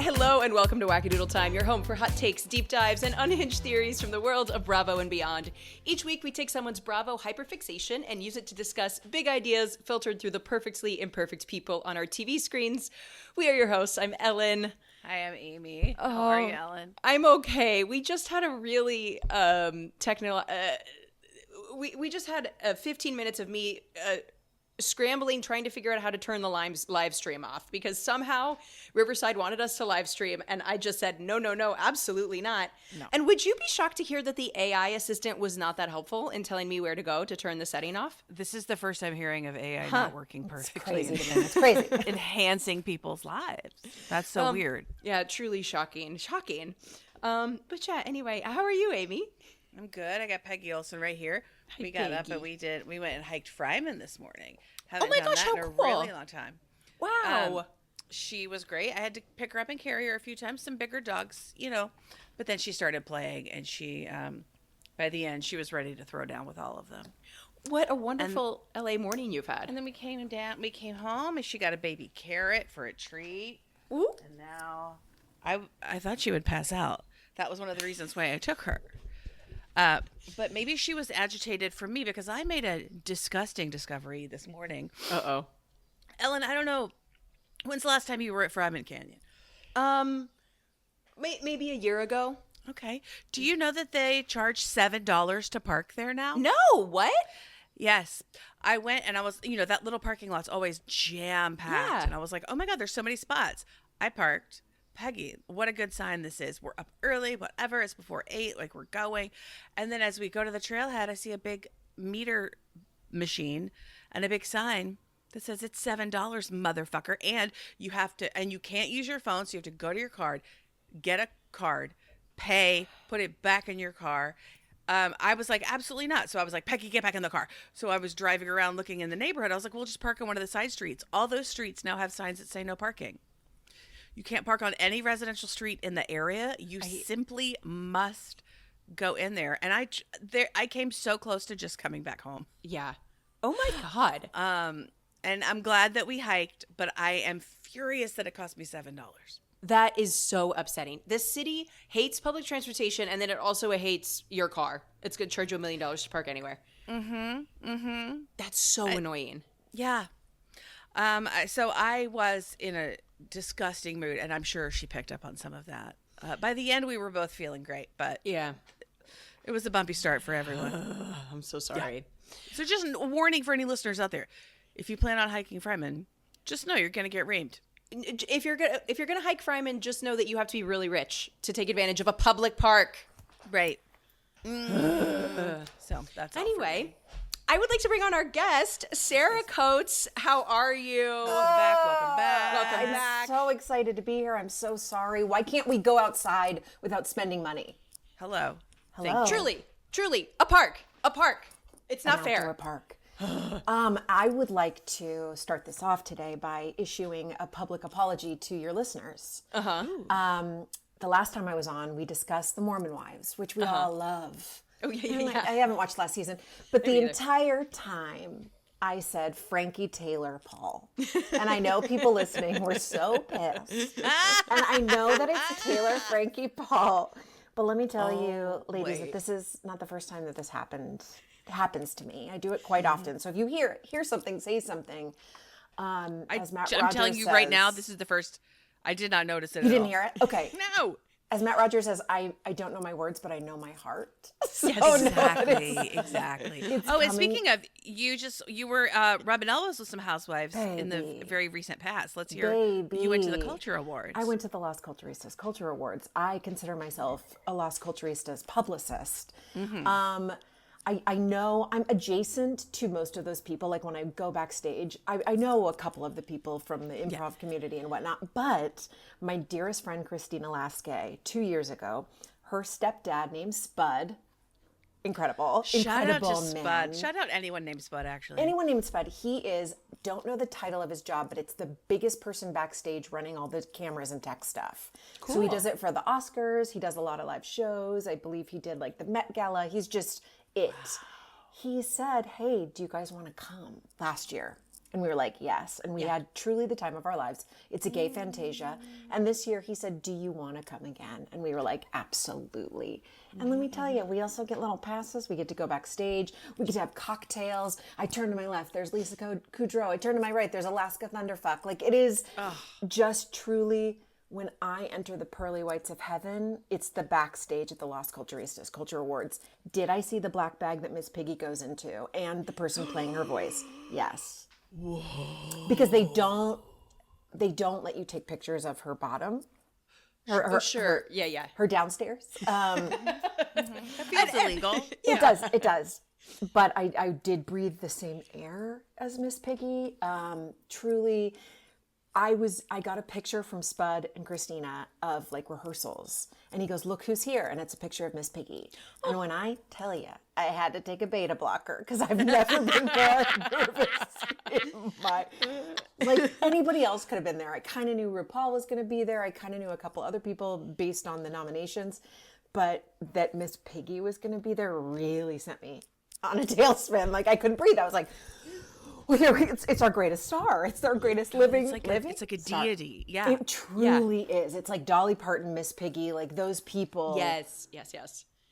Hello and welcome to Wackadoodle Time, your home for hot takes, deep dives, and unhinged theories from the world of Bravo and beyond. Each week we take someone's Bravo hyperfixation and use it to discuss big ideas filtered through the perfectly imperfect people on our TV screens. We are your hosts. I'm Ellen. Hi, I'm Amy. How are you, Ellen? I'm okay. We just had a really we just had 15 minutes of me scrambling, trying to figure out how to turn the live stream off, because somehow Riverside wanted us to live stream, and I just said, no, absolutely not. No. And would you be shocked to hear that the AI assistant was not that helpful in telling me where to go to turn the setting off? This is the first I'm hearing of AI not working perfectly. It's crazy. Enhancing people's lives. That's so weird. Yeah, truly shocking. But yeah, anyway, how are you, Amy? I'm good. I got Peggy Olson right here. We got up and we went and hiked Fryman this morning. Haven't done that in a really long time. Wow. She was great. I had to pick her up and carry her a few times, some bigger dogs, but then she started playing, and she, by the end, she was ready to throw down with all of them. What a wonderful LA morning you've had. And then we came home, and she got a baby carrot for a treat. Ooh. And now I thought she would pass out. That was one of the reasons why I took her. But maybe she was agitated for me, because I made a disgusting discovery this morning. Uh-oh. Ellen, I don't know, when's the last time you were at Fryman Canyon? Maybe a year ago. Okay. Do you know that they charge $7 to park there now? No, what? Yes. I went, and I was, that little parking lot's always jam-packed. Yeah. And I was like, oh my God, there's so many spots. I parked. Peggy, what a good sign this is. We're up early, whatever. It's before 8, like we're going. And then as we go to the trailhead, I see a big meter machine and a big sign that says it's $7, motherfucker. And you can't use your phone, so you have to go to your card, get a card, pay, put it back in your car. I was like, absolutely not. So I was like, Peggy, get back in the car. So I was driving around looking in the neighborhood. I was like, we'll just park on one of the side streets. All those streets now have signs that say no parking. You can't park on any residential street in the area. You simply must go in there. And I came so close to just coming back home. Yeah. Oh my God. And I'm glad that we hiked, but I am furious that it cost me $7. That is so upsetting. This city hates public transportation, and then it also hates your car. It's going to charge you $1 million to park anywhere. That's so annoying. Yeah. So I was in a disgusting mood, and I'm sure she picked up on some of that. By the end, we were both feeling great, but yeah, it was a bumpy start for everyone. I'm so sorry. Yeah. So just a warning for any listeners out there: if you plan on hiking Fryman, just know you're going to get reamed. If you're gonna hike Fryman, just know that you have to be really rich to take advantage of a public park. Right. So that's anyway. I would like to bring on our guest, Sara Coates. How are you? Welcome back. I'm so excited to be here. I'm so sorry. Why can't we go outside without spending money? Hello. Truly, a park. It's not fair. Outdoor park. I would like to start this off today by issuing a public apology to your listeners. The last time I was on, we discussed the Mormon Wives, which we all love. Oh, yeah. I haven't watched last season, but the entire time I said Frankie Taylor Paul. And I know people listening were so pissed. And I know that it's Taylor Frankie Paul. But let me tell you, ladies, that this is not the first time that this happens to me. I do it quite often. So if you hear something, say something. As Matt I'm Rogers telling you says, right now, this is the first. I did not notice it. You didn't hear it? Okay. No. As Matt Rogers says, I don't know my words, but I know my heart. So yes, exactly. And speaking of, you were rubbing elbows with some housewives in the very recent past. Let's hear. You went to the Culture Awards. I went to the Las Culturistas Culture Awards. I consider myself a Las Culturistas publicist. I know I'm adjacent to most of those people. Like when I go backstage, I know a couple of the people from the improv community and whatnot. But my dearest friend, Christina Lasque, 2 years ago, her stepdad named Spud, incredible Shout out to man. Spud. Shout out anyone named Spud, actually. Anyone named Spud. He is, don't know the title of his job, but it's the biggest person backstage running all the cameras and tech stuff. Cool. So he does it for the Oscars. He does a lot of live shows. I believe he did like the Met Gala. He's just it. He said, hey, do you guys want to come last year? And we were like, yes. And we had truly the time of our lives. It's a gay fantasia. And this year he said, do you want to come again? And we were like, absolutely. And let me tell you, we also get little passes. We get to go backstage. We get to have cocktails. I turn to my left, there's Lisa Kudrow. I turn to my right, there's Alaska Thunderfuck. Like, it is just truly, when I enter the pearly whites of heaven, it's the backstage at the Las Culturistas Culture Awards. Did I see the black bag that Miss Piggy goes into and the person playing her voice? Yes. Whoa. Because they don't let you take pictures of her bottom. Sure. Her downstairs. That feels illegal. It does. But I did breathe the same air as Miss Piggy. Truly, I got a picture from Spud and Christina of like rehearsals. And he goes, look who's here. And it's a picture of Miss Piggy. And when I tell you, I had to take a beta blocker because I've never been more nervous in my... Like, anybody else could have been there. I kind of knew RuPaul was going to be there. I kind of knew a couple other people based on the nominations. But that Miss Piggy was going to be there really sent me on a tailspin. Like, I couldn't breathe. I was like... It's our greatest star. It's our greatest living. It's like a star. Deity. Yeah. It truly is. It's like Dolly Parton, Miss Piggy, like those people. Yes.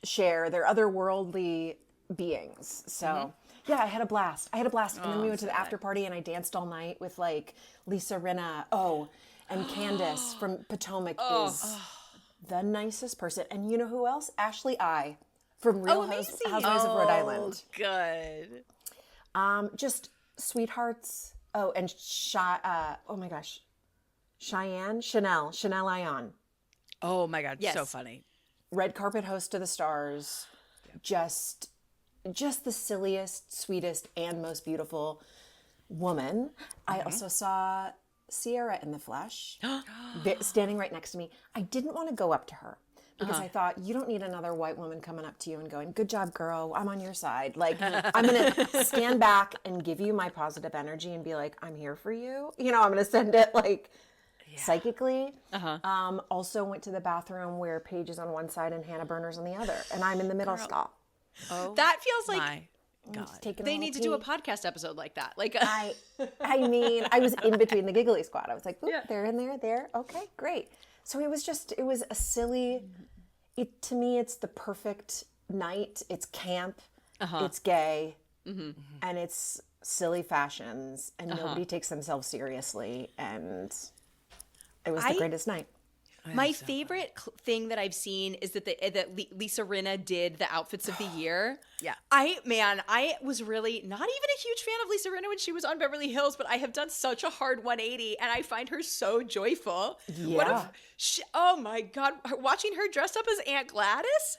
Share. They're otherworldly beings. So yeah, I had a blast. And then we went to the after party and I danced all night with like Lisa Rinna. And Candace from Potomac is the nicest person. And you know who else? Ashley I from Real Housewives of Rhode Island. Good. Just sweethearts. Oh, and Chanel Ion. Oh my God, yes. So funny. Red carpet host to the stars. Just the silliest, sweetest, and most beautiful woman. I also saw Sierra in the flesh, standing right next to me. I didn't want to go up to her because I thought, you don't need another white woman coming up to you and going, good job, girl, I'm on your side. Like, I'm going to stand back and give you my positive energy and be like, I'm here for you. You know, I'm going to send it like psychically. Also went to the bathroom where Paige is on one side and Hannah Berner's on the other. And I'm in the middle stop. Oh, that feels like... my God. They need to do a podcast episode like that. Like, I mean, I was in between the giggly squad. I was like, oop, they're in there. Okay, great. So it was a silly, to me, it's the perfect night. It's camp, it's gay, and it's silly fashions, and nobody takes themselves seriously. And it was the greatest night. My favorite thing that I've seen is that that Lisa Rinna did the outfits of the year. Yeah. I was really not even a huge fan of Lisa Rinna when she was on Beverly Hills, but I have done such a hard 180 and I find her so joyful. Yeah. Oh my God. Watching her dressed up as Aunt Gladys.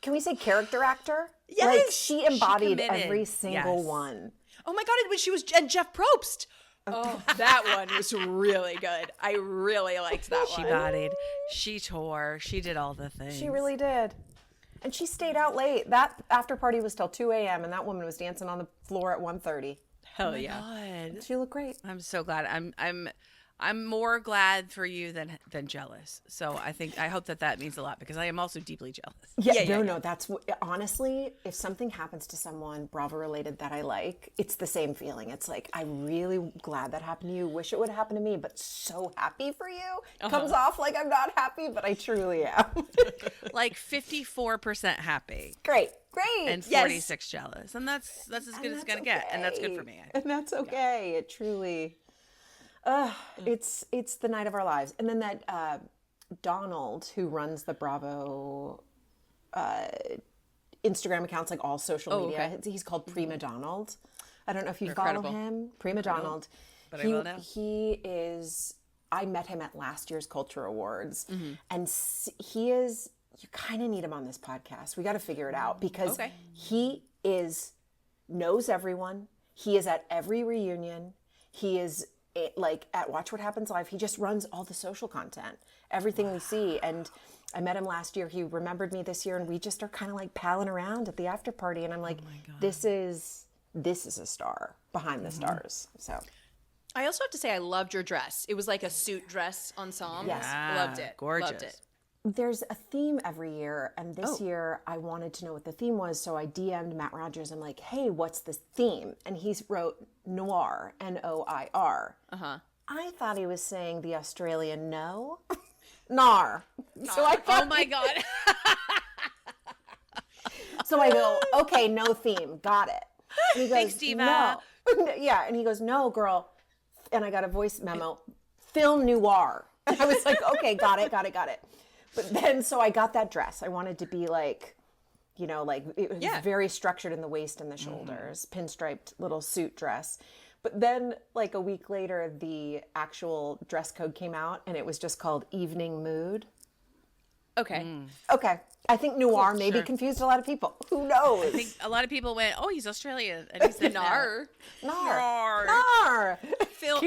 Can we say character actor? Yes. Like, she embodied committed. every single one. Oh my God. When she was, and Jeff Probst. Oh, that one was really good. I really liked that She one. bodied, she tore, she did all the things. She really did. And she stayed out late. That after party was till 2 a.m. and that woman was dancing on the floor at 1:30. Hell yeah. God. She looked great. I'm so glad. I'm more glad for you than jealous. So I hope that means a lot because I am also deeply jealous. No. That's honestly, if something happens to someone Bravo related that I like, it's the same feeling. It's like, I'm really glad that happened to you. Wish it would happen to me, but so happy for you. Comes off like I'm not happy, but I truly am. Like 54% happy. Great. And 46 jealous. And that's as good as it's going to get. And that's good for me. And that's okay. It truly... it's the night of our lives. And then that Donald, who runs the Bravo Instagram accounts, like all social media, he's called Prima Donald. I don't know if you follow him. Prima Donald. But I will now. He is, I met him at last year's Culture Awards. And he is, you kind of need him on this podcast. We got to figure it out because he knows everyone. He is at every reunion. He is like at Watch What Happens Live. He just runs all the social content, everything we see. And I met him last year. He remembered me this year, and we just are kind of like palling around at the after party. And I'm like, this is a star behind the stars. So I also have to say I loved your dress. It was like a suit dress ensemble. Yes. Loved it. Gorgeous. Loved it. there's a theme every year, and this year I wanted to know what the theme was, so I DM'd Matt Rogers. I'm like, hey, what's the theme? And he wrote noir, Noir. I thought he was saying the Australian no. Nar. So I thought, Oh my God. so I go, okay, no theme, got it. And he goes, Thanks, Diva. no. Yeah, and he goes, no, girl. And I got a voice memo, film noir. And I was like, okay, got it. But then, so I got that dress. I wanted to be like, you know, like it was very structured in the waist and the shoulders, pinstriped little suit dress. But then, like a week later, the actual dress code came out, and it was just called Evening Mood. Okay. Okay. I think noir maybe confused a lot of people. Who knows? I think a lot of people went, oh, he's Australian. And he's the Nar. Nar. Phil,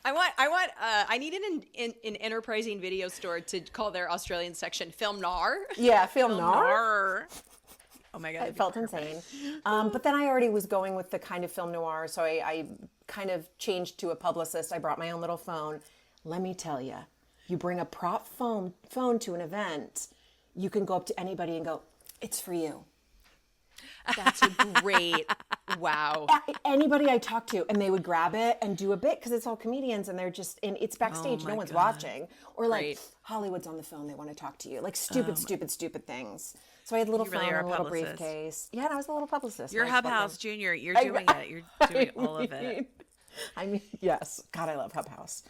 I need an enterprising video store to call their Australian section Film Nar. Yeah, film nar. Nar. Oh my God. It felt insane. But then I already was going with the kind of film noir, so I kind of changed to a publicist. I brought my own little phone. Let me tell you, you bring a prop phone to an event, you can go up to anybody and go, it's for you. That's a great, wow. Anybody I talk to, and they would grab it and do a bit, because it's all comedians and they're just, and it's backstage, no one's watching. Or like, Right. Hollywood's on the phone, they want to talk to you. Like stupid things. So I had a little phone, are a a little publicist. briefcase. Yeah, and I was a little publicist. You're I Hub was House Junior. You're doing it. You're doing all of it. I mean, yes. God, I love Hub House.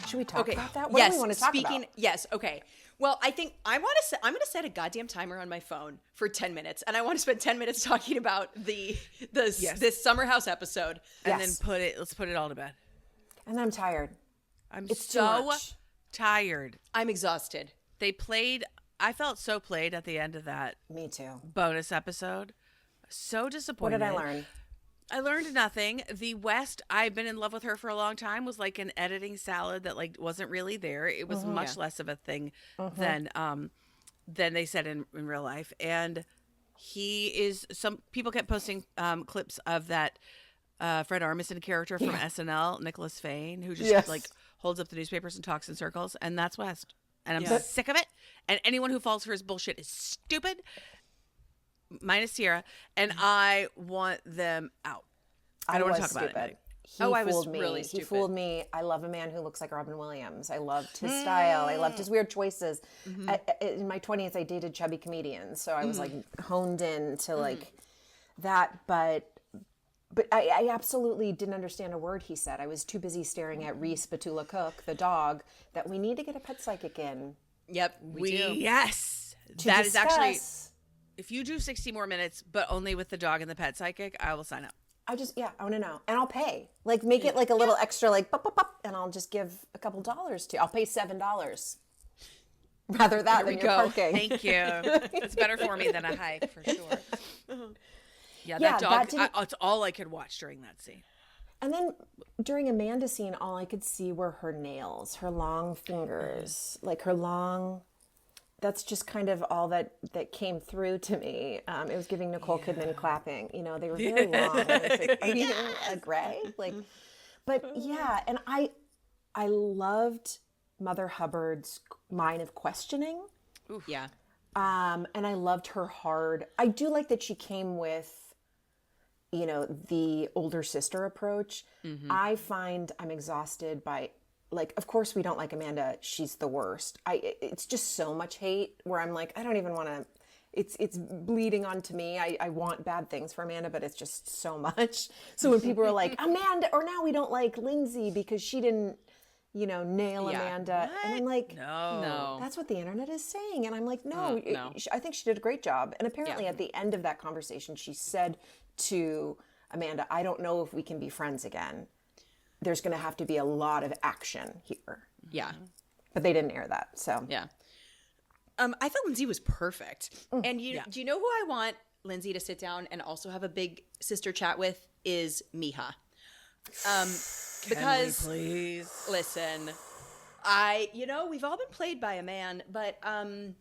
Should we talk about that? What do we want to talk about? Yes, okay. Well, I think I'm going to set a goddamn timer on my phone for 10 minutes, and I want to spend 10 minutes talking about this Summer House episode. And Yes. then let's put it all to bed. And I'm tired. It's too so much. tired. I'm exhausted. I felt so played at the end of that Me too. bonus episode. So What disappointed. did I learn? I learned nothing. The West, I've been in love with her for a long time, was like an editing salad that like wasn't really there. It was much less of a thing than they said in real life. And some people kept posting clips of that Fred Armisen character from SNL, Nicholas Fane, who just like holds up the newspapers and talks in circles, and that's West. And I'm sick of it. And anyone who falls for his bullshit is stupid. Minus Sierra, and I want them out. I don't want to talk about it. He I was fooled me. really He stupid. fooled me. I love a man who looks like Robin Williams. I loved his style. I loved his weird choices. In my 20s, I dated chubby comedians, so I was like honed in to like that. But I absolutely didn't understand a word he said. I was too busy staring at Reese Batula Cook, the dog, that we need to get a pet psychic in. Yep, we do. Yes. To That is actually, discuss- if you do 60 more minutes, but only with the dog and the pet psychic, I will sign up. I want to know. And I'll pay. Like, make it like a little extra, like, pop, pop, pop, and I'll just give a couple dollars to you. I'll pay $7. Rather that than your parking. Thank you. It's better for me than a hike, for sure. Yeah, Yeah, that dog, that didn't- it's all I could watch during that scene. And then during Amanda's scene, all I could see were her nails, her long fingers, like her long. That's just kind of all that came through to me. It was giving Nicole Kidman clapping. You know, they were very long. I was like, are you a gray? Like, but yeah, and I loved Mother Hubbard's mind of questioning. Ooh, yeah. And I loved her hard. I do like that she came with, you know, the older sister approach. I find I'm exhausted by, like, of course we don't like Amanda. She's the worst. It's just so much hate where I'm like, I don't even want to, it's bleeding onto me. I want bad things for Amanda, but it's just so much. So when people are like, Amanda, or now we don't like Lindsay because she didn't, you know, nail Amanda. And I'm like, No. that's what the internet is saying. And I'm like, no. No. I think she did a great job. And apparently at the end of that conversation, she said to Amanda, I don't know if we can be friends again. There's going to have to be a lot of action here. Yeah. But they didn't air that. So Yeah. I thought Lindsay was perfect. And do you know who I want Lindsay to sit down and also have a big sister chat with is Miha. Because Please. listen, We've all been played by a man, but kind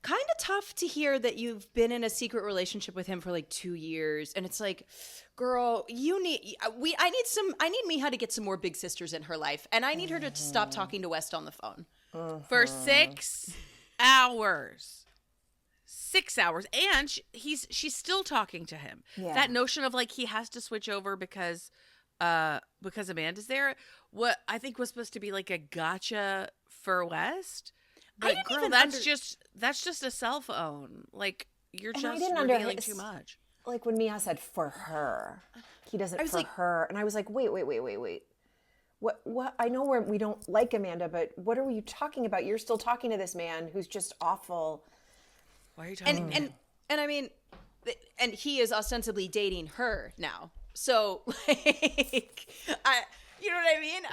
of tough to hear that you've been in a secret relationship with him for like 2 years, and it's like, girl, I need Miha to get some more big sisters in her life, and I need her to stop talking to West on the phone for 6 hours. 6 hours, and she's still talking to him. Yeah. That notion of like he has to switch over because Amanda's there, what I think was supposed to be like a gotcha for West. But girl, that's just a cell phone. Like you're just revealing too much. Like when Mia said for her, he does it for her, and I was like, wait. What? I know we don't like Amanda, but what are you talking about? You're still talking to this man who's just awful. Why are you talking about him? And I mean, and he is ostensibly dating her now. So like, you know what I mean?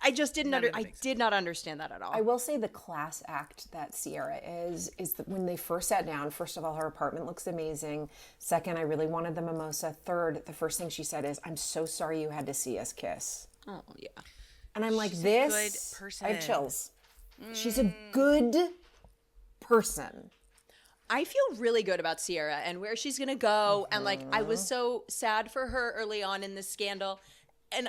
I just didn't I did not understand that at all. I will say the class act that Sierra is that when they first sat down, first of all, her apartment looks amazing. Second, I really wanted the mimosa. Third, the first thing she said is, "I'm so sorry you had to see us kiss." Oh yeah. And I'm like, She's this a good person. I have chills. She's a good person. I feel really good about Sierra and where she's gonna go, and like I was so sad for her early on in this scandal, and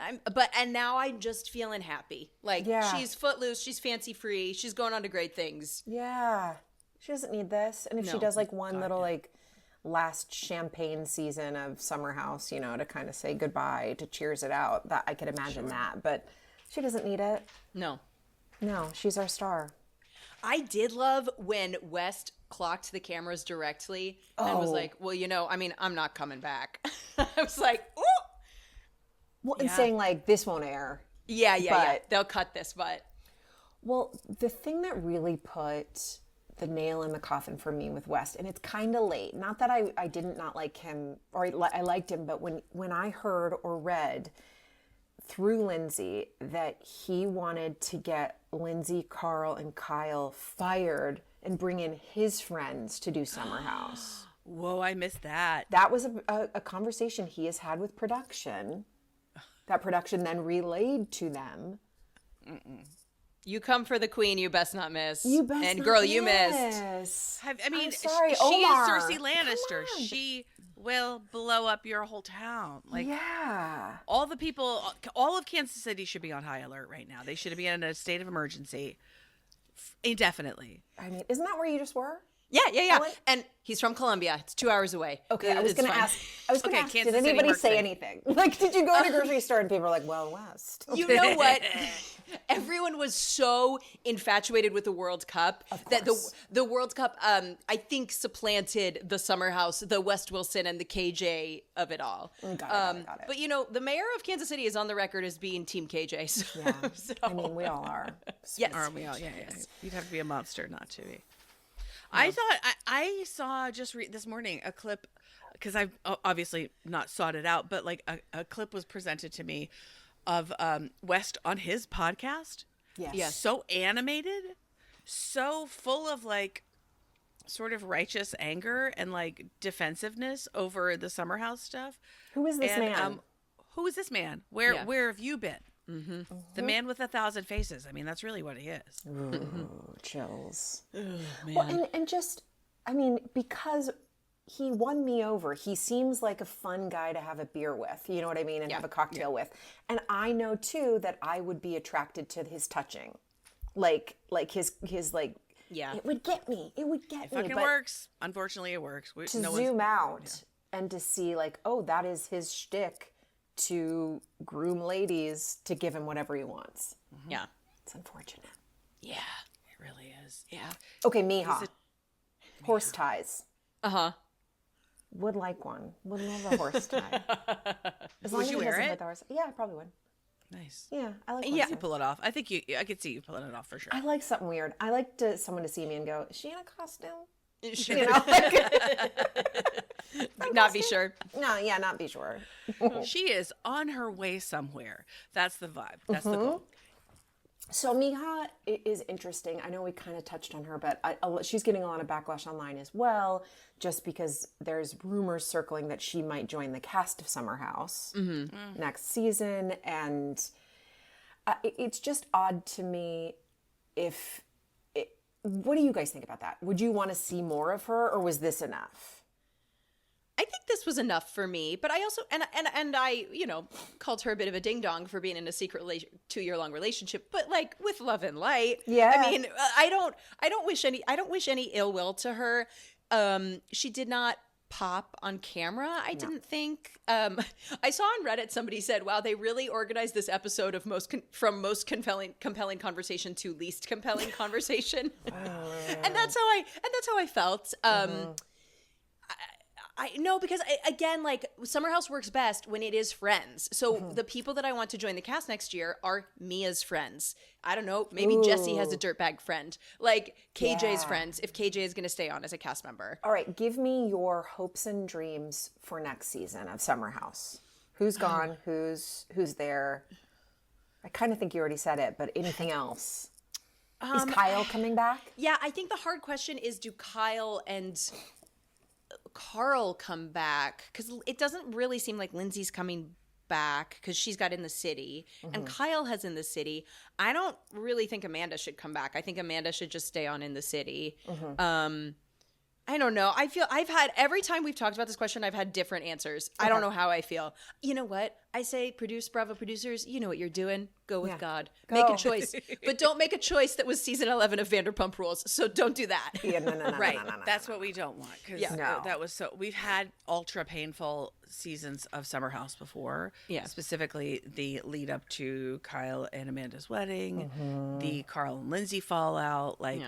now I'm just feeling happy. Like she's footloose, she's fancy free, she's going on to great things. Yeah, she doesn't need this, and if she does like one little like last champagne season of Summer House, to kind of say goodbye, to cheers it out, that I could imagine that, but she doesn't need it. No, she's our star. I did love when West clocked the cameras directly and was like, well, I'm not coming back. I was like, ooh. Well, and saying like, this won't air. Yeah. They'll cut this, but. Well, the thing that really put the nail in the coffin for me with West, and it's kind of late, not that I did not like him, or I liked him, but when I heard or read through Lindsay that he wanted to get Lindsay, Carl, and Kyle fired and bring in his friends to do Summer House. Whoa, I missed that. That was a conversation he has had with production. That production then relayed to them. You come for the queen, you best not miss. You best and not girl, miss. you missed. I'm sorry, she Omar. is Cersei Lannister. She will blow up your whole town. Like, yeah. all the people, all of Kansas City should be on high alert right now. They should be in a state of emergency indefinitely. I mean, isn't that where you just were? Yeah. And he's from Columbia. It's 2 hours away. Okay, I was going to ask, Kansas did anybody City, say anything? Like, did you go to a grocery store and people were like, well, West? You know what? Everyone was so infatuated with the World Cup that the World Cup, I think, supplanted the Summer House, the West Wilson, and the KJ of it all. Got it. But, the mayor of Kansas City is on the record as being Team KJ. So, yeah. I mean, we all are. Yes. Are we all? Yeah. You'd have to be a monster not to be. I thought I saw this morning a clip, because I've obviously not sought it out, but like a clip was presented to me of West on his podcast. Yes. So animated, so full of like sort of righteous anger and like defensiveness over the Summer House stuff. Who is this man? Who is this man? Where have you been? Mm-hmm. The man with 1,000 faces. I mean, that's really what he is. Ooh, chills. Oh, man. Well, and just, I mean, because he won me over. He seems like a fun guy to have a beer with, you know what I mean, and have a cocktail with. And I know too that I would be attracted to his touching, like his like. Yeah, it would get me. It would get me. It fucking works. Unfortunately, it works. To zoom out and to see like, oh, that is his shtick to groom ladies to give him whatever he wants. Mm-hmm. Yeah, it's unfortunate. Yeah, it really is. Yeah. Okay, Miha. Horse ties. Would like one. Would love a horse tie. As long Would as you it wear doesn't it? hit the horse. Yeah, I probably would. Nice. Yeah, I like. Yeah, you pull it off. I think I could see you pulling it off for sure. I like something weird. I like someone to see me and go, "Is she in a costume?" Sure. You know, not be sure. No, yeah, not be sure. She is on her way somewhere. That's the vibe. That's the goal. So Miha is interesting. I know we kind of touched on her, but she's getting a lot of backlash online as well, just because there's rumors circling that she might join the cast of Summer House next season. And It's just odd to me what do you guys think about that? Would you want to see more of her, or was this enough? I think this was enough for me, but I also and I, called her a bit of a ding dong for being in a secret 2-year-long relationship, but like with love and light. Yeah. I mean, I don't wish any ill will to her. She did not pop on camera, I didn't think. I saw on Reddit somebody said, wow, they really organized this episode of from most compelling conversation to least compelling conversation. And that's how I felt. I know, because again, like, Summer House works best when it is friends. So the people that I want to join the cast next year are Mia's friends. I don't know, maybe Jesse has a dirtbag friend, like KJ's friends, if KJ is going to stay on as a cast member. All right, give me your hopes and dreams for next season of Summer House. Who's gone? Who's there? I kind of think you already said it, but anything else? Is Kyle coming back? Yeah, I think the hard question is, do Kyle and Carl come back? Because it doesn't really seem like Lindsay's coming back, because she's got In the City and Kyle has In the City. I don't really think Amanda should come back. I think Amanda should just stay on In the City. I don't know. I feel every time we've talked about this question, I've had different answers. I don't know how I feel. You know what? I say, Bravo producers, you know what you're doing. Go with God. Go. Make a choice. But don't make a choice that was season 11 of Vanderpump Rules. So don't do that. Yeah, no. Right. That's what we don't want. Because No. that was we've had ultra painful seasons of Summer House before. Yeah. Specifically the lead up to Kyle and Amanda's wedding, the Carl and Lindsay fallout. Like,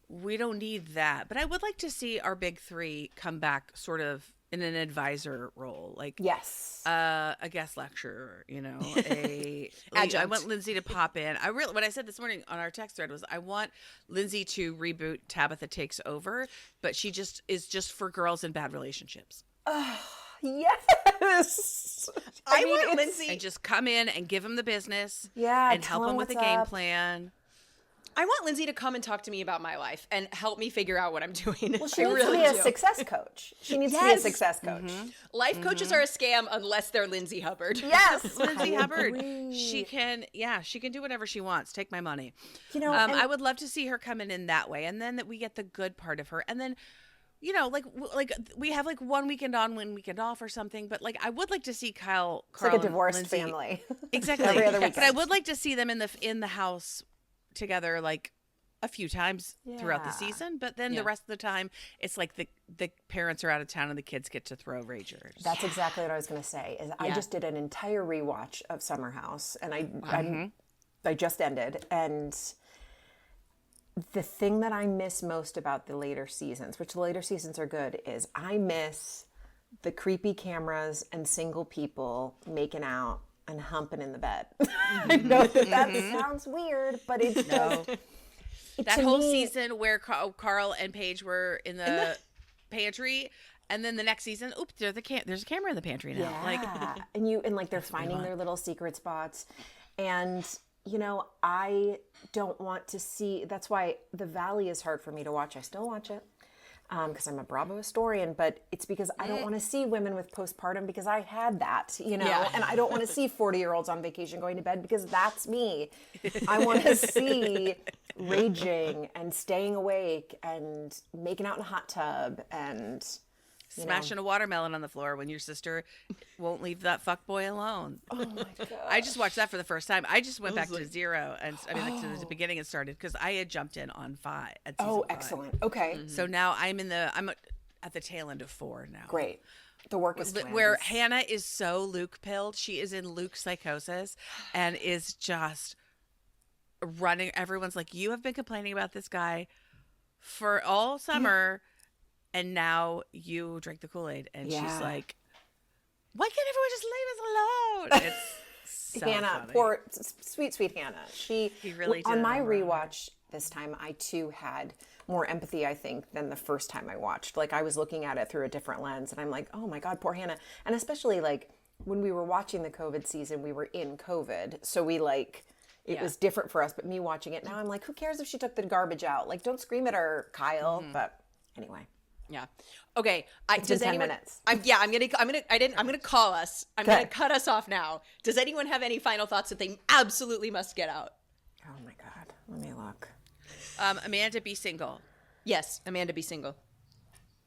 we don't need that. But I would like to see our big three come back sort of in an advisor role. Like, yes, a guest lecturer, I want Lindsay to pop in. What I said this morning on our text thread was, I want Lindsay to reboot Tabitha Takes Over, but she is just for girls in bad relationships. Yes. I want Lindsay. And just come in and give him the business. Yeah, and help him with the game plan. I want Lindsay to come and talk to me about my life and help me figure out what I'm doing. Well, she needs to be a success coach. She needs to be a success coach. Life coaches are a scam unless they're Lindsay Hubbard. Yes, Lindsay Hubbard. She can do whatever she wants. Take my money. I would love to see her come in that way, and then that we get the good part of her, and then. Like we have like 1 weekend on, 1 weekend off or something, but like I would like to see Carl, like a divorced Lindsay. family. Exactly. Every other weekend. But I would like to see them in the house together, like a few times throughout the season. But then the rest of the time, it's like the parents are out of town and the kids get to throw ragers. That's exactly what I was going to say. I just did an entire rewatch of Summer House, and I just ended, and the thing that I miss most about the later seasons, which the later seasons are good, is I miss the creepy cameras and single people making out and humping in the bed. I know that sounds weird, but it's just... That whole season where Carl and Paige were in the pantry, and then the next season, there's a camera in the pantry now. Yeah. and they're finding their little secret spots. And I don't want to see, that's why The Valley is hard for me to watch. I still watch it because I'm a Bravo historian, but it's because I don't want to see women with postpartum, because I had that, and I don't want to see 40-year-olds on vacation going to bed, because that's me. I want to see raging and staying awake and making out in a hot tub and... Smashing a watermelon on the floor when your sister won't leave that fuckboy alone. Oh my God. I just watched that for the first time. I just went back to 0 and to the beginning and started, because I had jumped in on 5 at season 5. Excellent. Okay. So now I'm at the tail end of 4 now. Great. The work is twins. Where Hannah is so Luke pilled. She is in Luke psychosis and is just running. Everyone's like, you have been complaining about this guy for all summer. And now you drink the Kool-Aid. And she's like, why can't everyone just leave us alone? It's so Hannah, funny. poor, sweet Hannah. He really did. On my rewatch this time, I too had more empathy, I think, than the first time I watched. Like, I was looking at it through a different lens, and I'm like, oh my God, poor Hannah. And especially, like, when we were watching the COVID season, we were in COVID. So we, like... It was different for us, but me watching it now, I'm like, who cares if she took the garbage out? Like, don't scream at her, Kyle. But anyway. Yeah. Okay. It's been 10 minutes. I'm gonna call us. I'm gonna cut us off now. Does anyone have any final thoughts that they absolutely must get out? Oh my God. Let me look. Amanda, be single. Yes. Amanda, be single.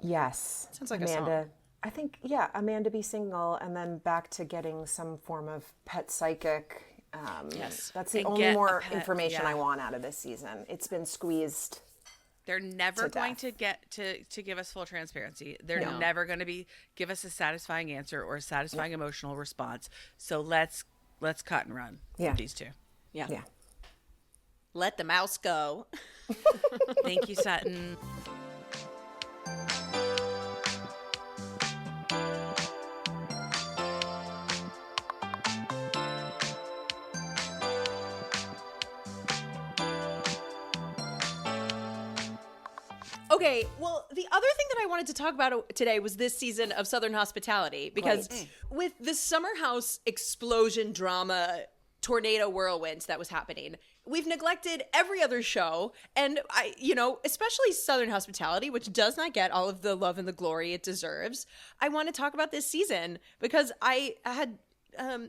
Yes. Sounds like Amanda. a song. I think, yeah, Amanda be single, and then back to getting some form of pet psychic. Yes. That's the And only get a more pet, information yeah. I want out of this season. It's been squeezed. They're never To going death. to get to give us full transparency. They're No. never going to give us a satisfying answer or a satisfying emotional response. So let's cut and run Yeah. with these two. Yeah. Yeah. Let the mouse go. Thank you, Sutton. Okay, well, the other thing that I wanted to talk about today was this season of Southern Hospitality, because with the summer house explosion drama, tornado whirlwind that was happening, we've neglected every other show, and especially Southern Hospitality, which does not get all of the love and the glory it deserves. I want to talk about this season because I had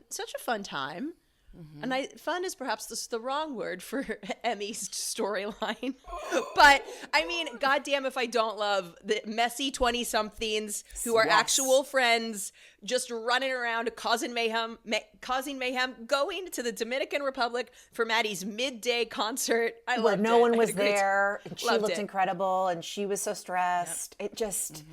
such a fun time. And fun is perhaps the wrong word for Emmy's storyline. But, I mean, goddamn if I don't love the messy 20-somethings who are actual friends just running around causing mayhem, going to the Dominican Republic for Maddie's midday concert. Where no one was there, and she Loved looked it. incredible, and she was so stressed. It just,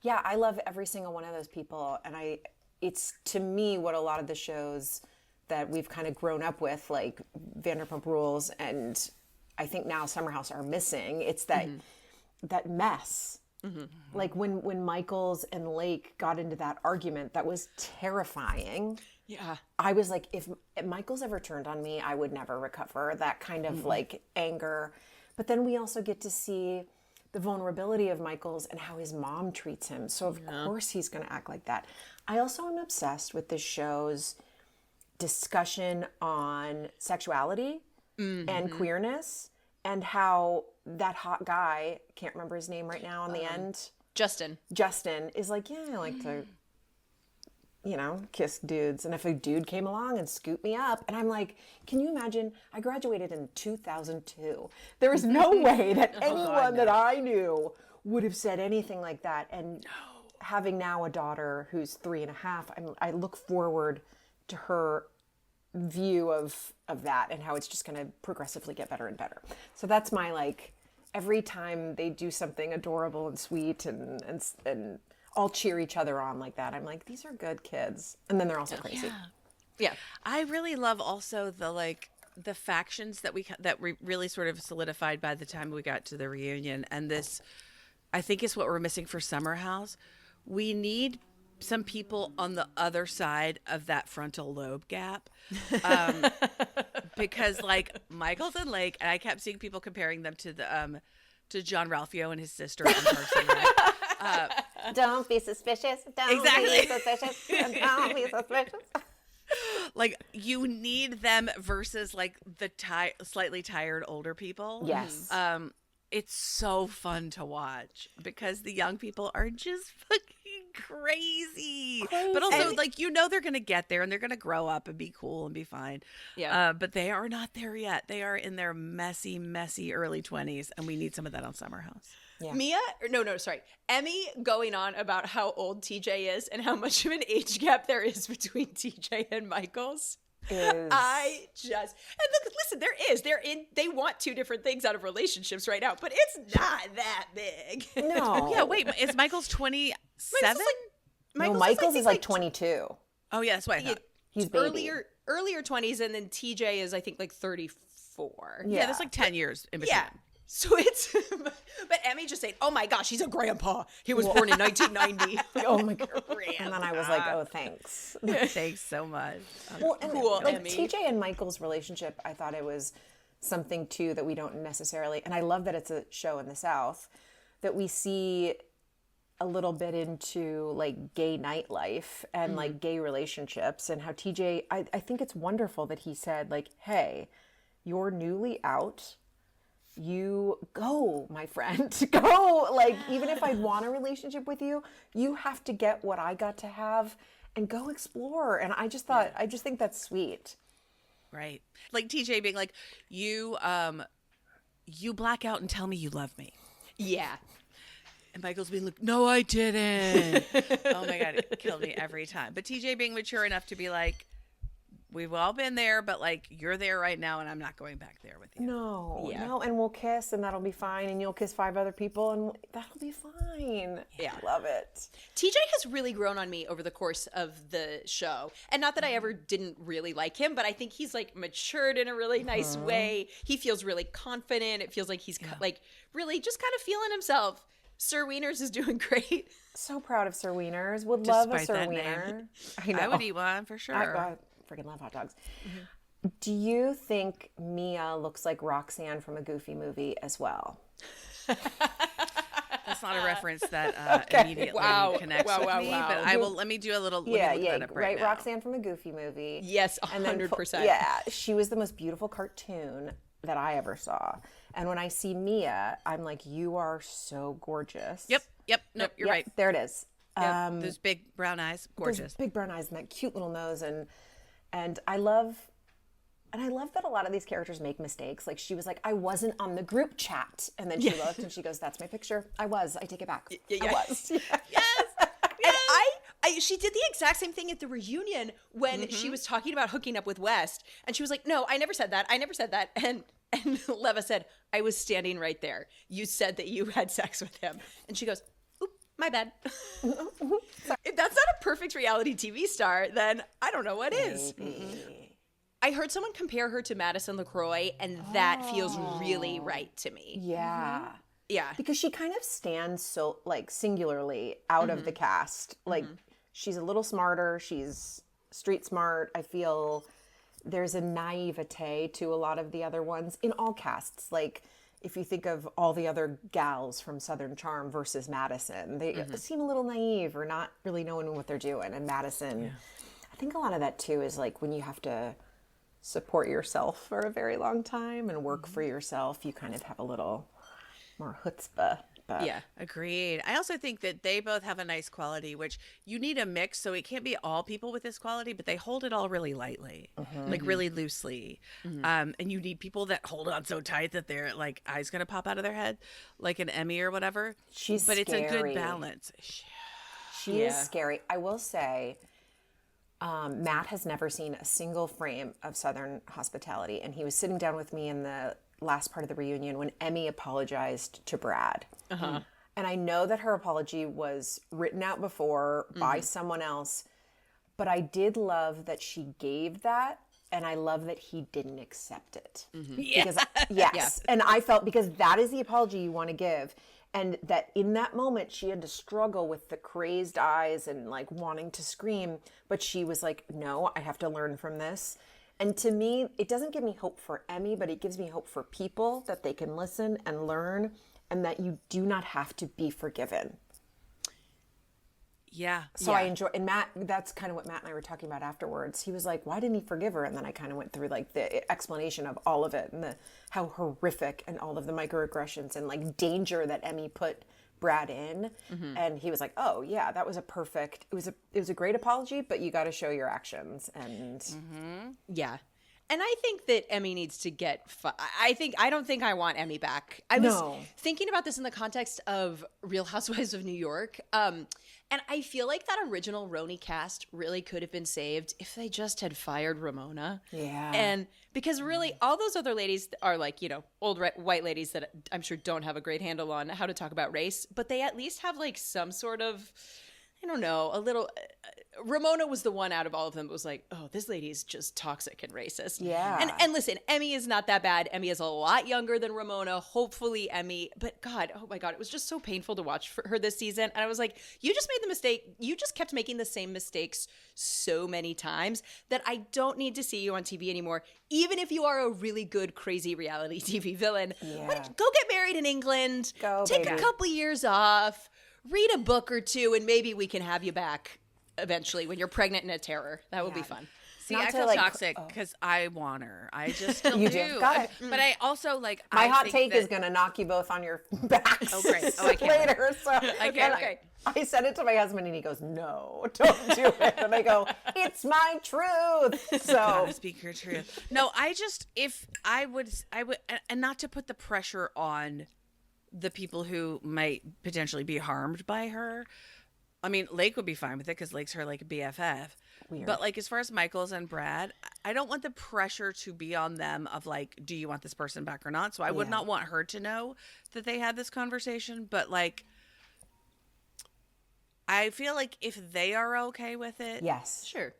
yeah, I love every single one of those people. And it's, to me, what a lot of the shows that we've kind of grown up with, like Vanderpump Rules, and I think now Summer House are missing. It's that that mess. Like when Michaels and Lake got into that argument, that was terrifying. Yeah. I was like, if Michaels ever turned on me, I would never recover that kind of like anger. But then we also get to see the vulnerability of Michaels and how his mom treats him. So of course he's going to act like that. I also am obsessed with this show's discussion on sexuality and queerness, and how that hot guy, can't remember his name right now on the end, Justin is like, yeah, I like to, kiss dudes. And if a dude came along and scooped me up, and I'm like, can you imagine? I graduated in 2002. There is no way that anyone that I knew would have said anything like that. And having now a daughter who's 3.5, I look forward to her view of that, and how it's just going to progressively get better and better. So that's my, like, every time they do something adorable and sweet and all cheer each other on like that, I'm like, these are good kids. And then they're also crazy. Yeah. I really love also the factions that we really sort of solidified by the time we got to the reunion. And this, I think, is what we're missing for Summer House. We need some people on the other side of that frontal lobe gap, because like Michaels and Lake, and I kept seeing people comparing them to to John Ralphio and his sister on Parks and Rec. Don't be suspicious. Don't Exactly. be suspicious. Don't be suspicious. Like, you need them versus like the slightly tired older people. Yes. It's so fun to watch because the young people are just fucking crazy. But also, like, they're going to get there and they're going to grow up and be cool and be fine. Yeah. But they are not there yet. They are in their messy, messy early 20s, and we need some of that on Summer House. Yeah. Emmy going on about how old TJ is and how much of an age gap there is between TJ and Michaels. They want two different things out of relationships right now, but it's not that big. No. Yeah, wait, is Michael's 27? Michaels is like 22. Oh, yeah, that's what I thought. He's baby. Earlier 20s, and then TJ is, I think, like 34. Yeah, that's like 10 years in between. Yeah. So it's, but Emmy just saying, oh my gosh, he's a grandpa. He was born in 1990. Oh my God. And then I was like, oh, thanks. Thanks so much. Well, and Cool, like Emmy. TJ and Michael's relationship, I thought it was something too that we don't necessarily, and I love that it's a show in the South, that we see a little bit into like gay nightlife and like gay relationships, and how TJ, I think it's wonderful that he said like, hey, you're newly out. you go, my friend, go. Like, even if I want a relationship with you, you have to get what I got to have and go explore. And I just think that's sweet. Right. Like TJ being like, you black out and tell me you love me. Yeah. And Michael's being like, no, I didn't. Oh my God, it killed me every time. But TJ being mature enough to be like, we've all been there, but like, you're there right now and I'm not going back there with you. No, and we'll kiss and that'll be fine. And you'll kiss 5 other people and that'll be fine. Yeah. I love it. TJ has really grown on me over the course of the show. And not that I ever didn't really like him, but I think he's like matured in a really nice way. He feels really confident. It feels like he's like really just kind of feeling himself. Sir Wieners is doing great. So proud of Sir Wieners. Would love a Despite Sir that Wiener. I would eat one for sure. I freaking love hot dogs. Do you think Mia looks like Roxanne from a Goofy movie as well? That's not a reference that immediately connects with me, but I will. Let me do a little. Right. Roxanne from a Goofy movie. Yes, 100%. Yeah, she was the most beautiful cartoon that I ever saw. And when I see Mia, I'm like, you are so gorgeous. Yep. Nope. You're right. There it is. Yep. Those big brown eyes, gorgeous. Those big brown eyes and that cute little nose, and I love that a lot of these characters make mistakes. Like she was like, I wasn't on the group chat, and then she looked and she goes, "That's my picture. I was. I take it back. I was." Yes. And she did the exact same thing at the reunion when she was talking about hooking up with West, and she was like, "No, I never said that. I never said that." And Leva said, "I was standing right there. You said that you had sex with him." And she goes, "Oop, my bad." If that's not a perfect reality TV star, then I don't know what is. I heard someone compare her to Madison LaCroix, and that feels really right to me. Yeah. Yeah. Because she kind of stands so like singularly out of the cast. Like she's a little smarter. She's street smart. I feel there's a naivete to a lot of the other ones in all casts. Like if you think of all the other gals from Southern Charm versus Madison, they seem a little naive or not really knowing what they're doing. And Madison, I think a lot of that too is like when you have to support yourself for a very long time and work for yourself, you kind of have a little more chutzpah. But. Yeah, agreed. I also think that they both have a nice quality, which you need a mix. So it can't be all people with this quality, but they hold it all really lightly, like really loosely. And you need people that hold on so tight that their like eyes going to pop out of their head, like an Emmy or whatever. But scary. It's a good balance. She is scary. I will say, Matt has never seen a single frame of Southern Hospitality. And he was sitting down with me in the last part of the reunion when Emmy apologized to Brad. And I know that her apology was written out before by someone else, but I did love that she gave that, and I love that he didn't accept it. Because and I felt, because that is the apology you want to give, and that in that moment she had to struggle with the crazed eyes and like wanting to scream, but she was like, no, I have to learn from this. And to me, it doesn't give me hope for Emmy, but it gives me hope for people that they can listen and learn, and that you do not have to be forgiven. Yeah. So I enjoy, and Matt, that's kind of what Matt and I were talking about afterwards. He was like, why didn't he forgive her? And then I kind of went through like the explanation of all of it and how horrific and all of the microaggressions and like danger that Emmy put Brad in. And he was like, oh yeah, that was it was a great apology, but you got to show your actions. And yeah. And I think that Emmy needs to get I don't think I want Emmy back. I was thinking about this in the context of Real Housewives of New York. And I feel like that original Roni cast really could have been saved if they just had fired Ramona. Yeah. And because really all those other ladies are like, you know, old white ladies that I'm sure don't have a great handle on how to talk about race, but they at least have like some sort of, I don't know, a little. Ramona was the one out of all of them that was like, oh, this lady is just toxic and racist. Yeah. And listen, Emmy is not that bad. Emmy is a lot younger than Ramona. Hopefully Emmy, but God, oh my God, it was just so painful to watch for her this season. And I was like, you just made the mistake. You just kept making the same mistakes so many times that I don't need to see you on TV anymore. Even if you are a really good, crazy reality TV villain, like, go get married in England. Take a couple years off. Read a book or two, and maybe we can have you back eventually when you're pregnant and a terror. That would be fun. See, Not I to, feel like, toxic because I want her. I just still You do. do. Got it. But I also like. My I hot think take that- is going to knock you both on your backs. Oh, great. Oh, I can't wait. later. So I can't and wait. I said it to my husband, and he goes, "No, don't do it." And I go, "It's my truth." So Gotta speak your truth. No, I just if I would, and not to put the pressure on the people who might potentially be harmed by her. I mean, Lake would be fine with it because Lake's her like BFF. Weird. But like as far as Michaels and Brad, I don't want the pressure to be on them of like, do you want this person back or not? So I would Yeah. not want her to know that they had this conversation. But like, I feel like if they are okay with it, yes, Sure.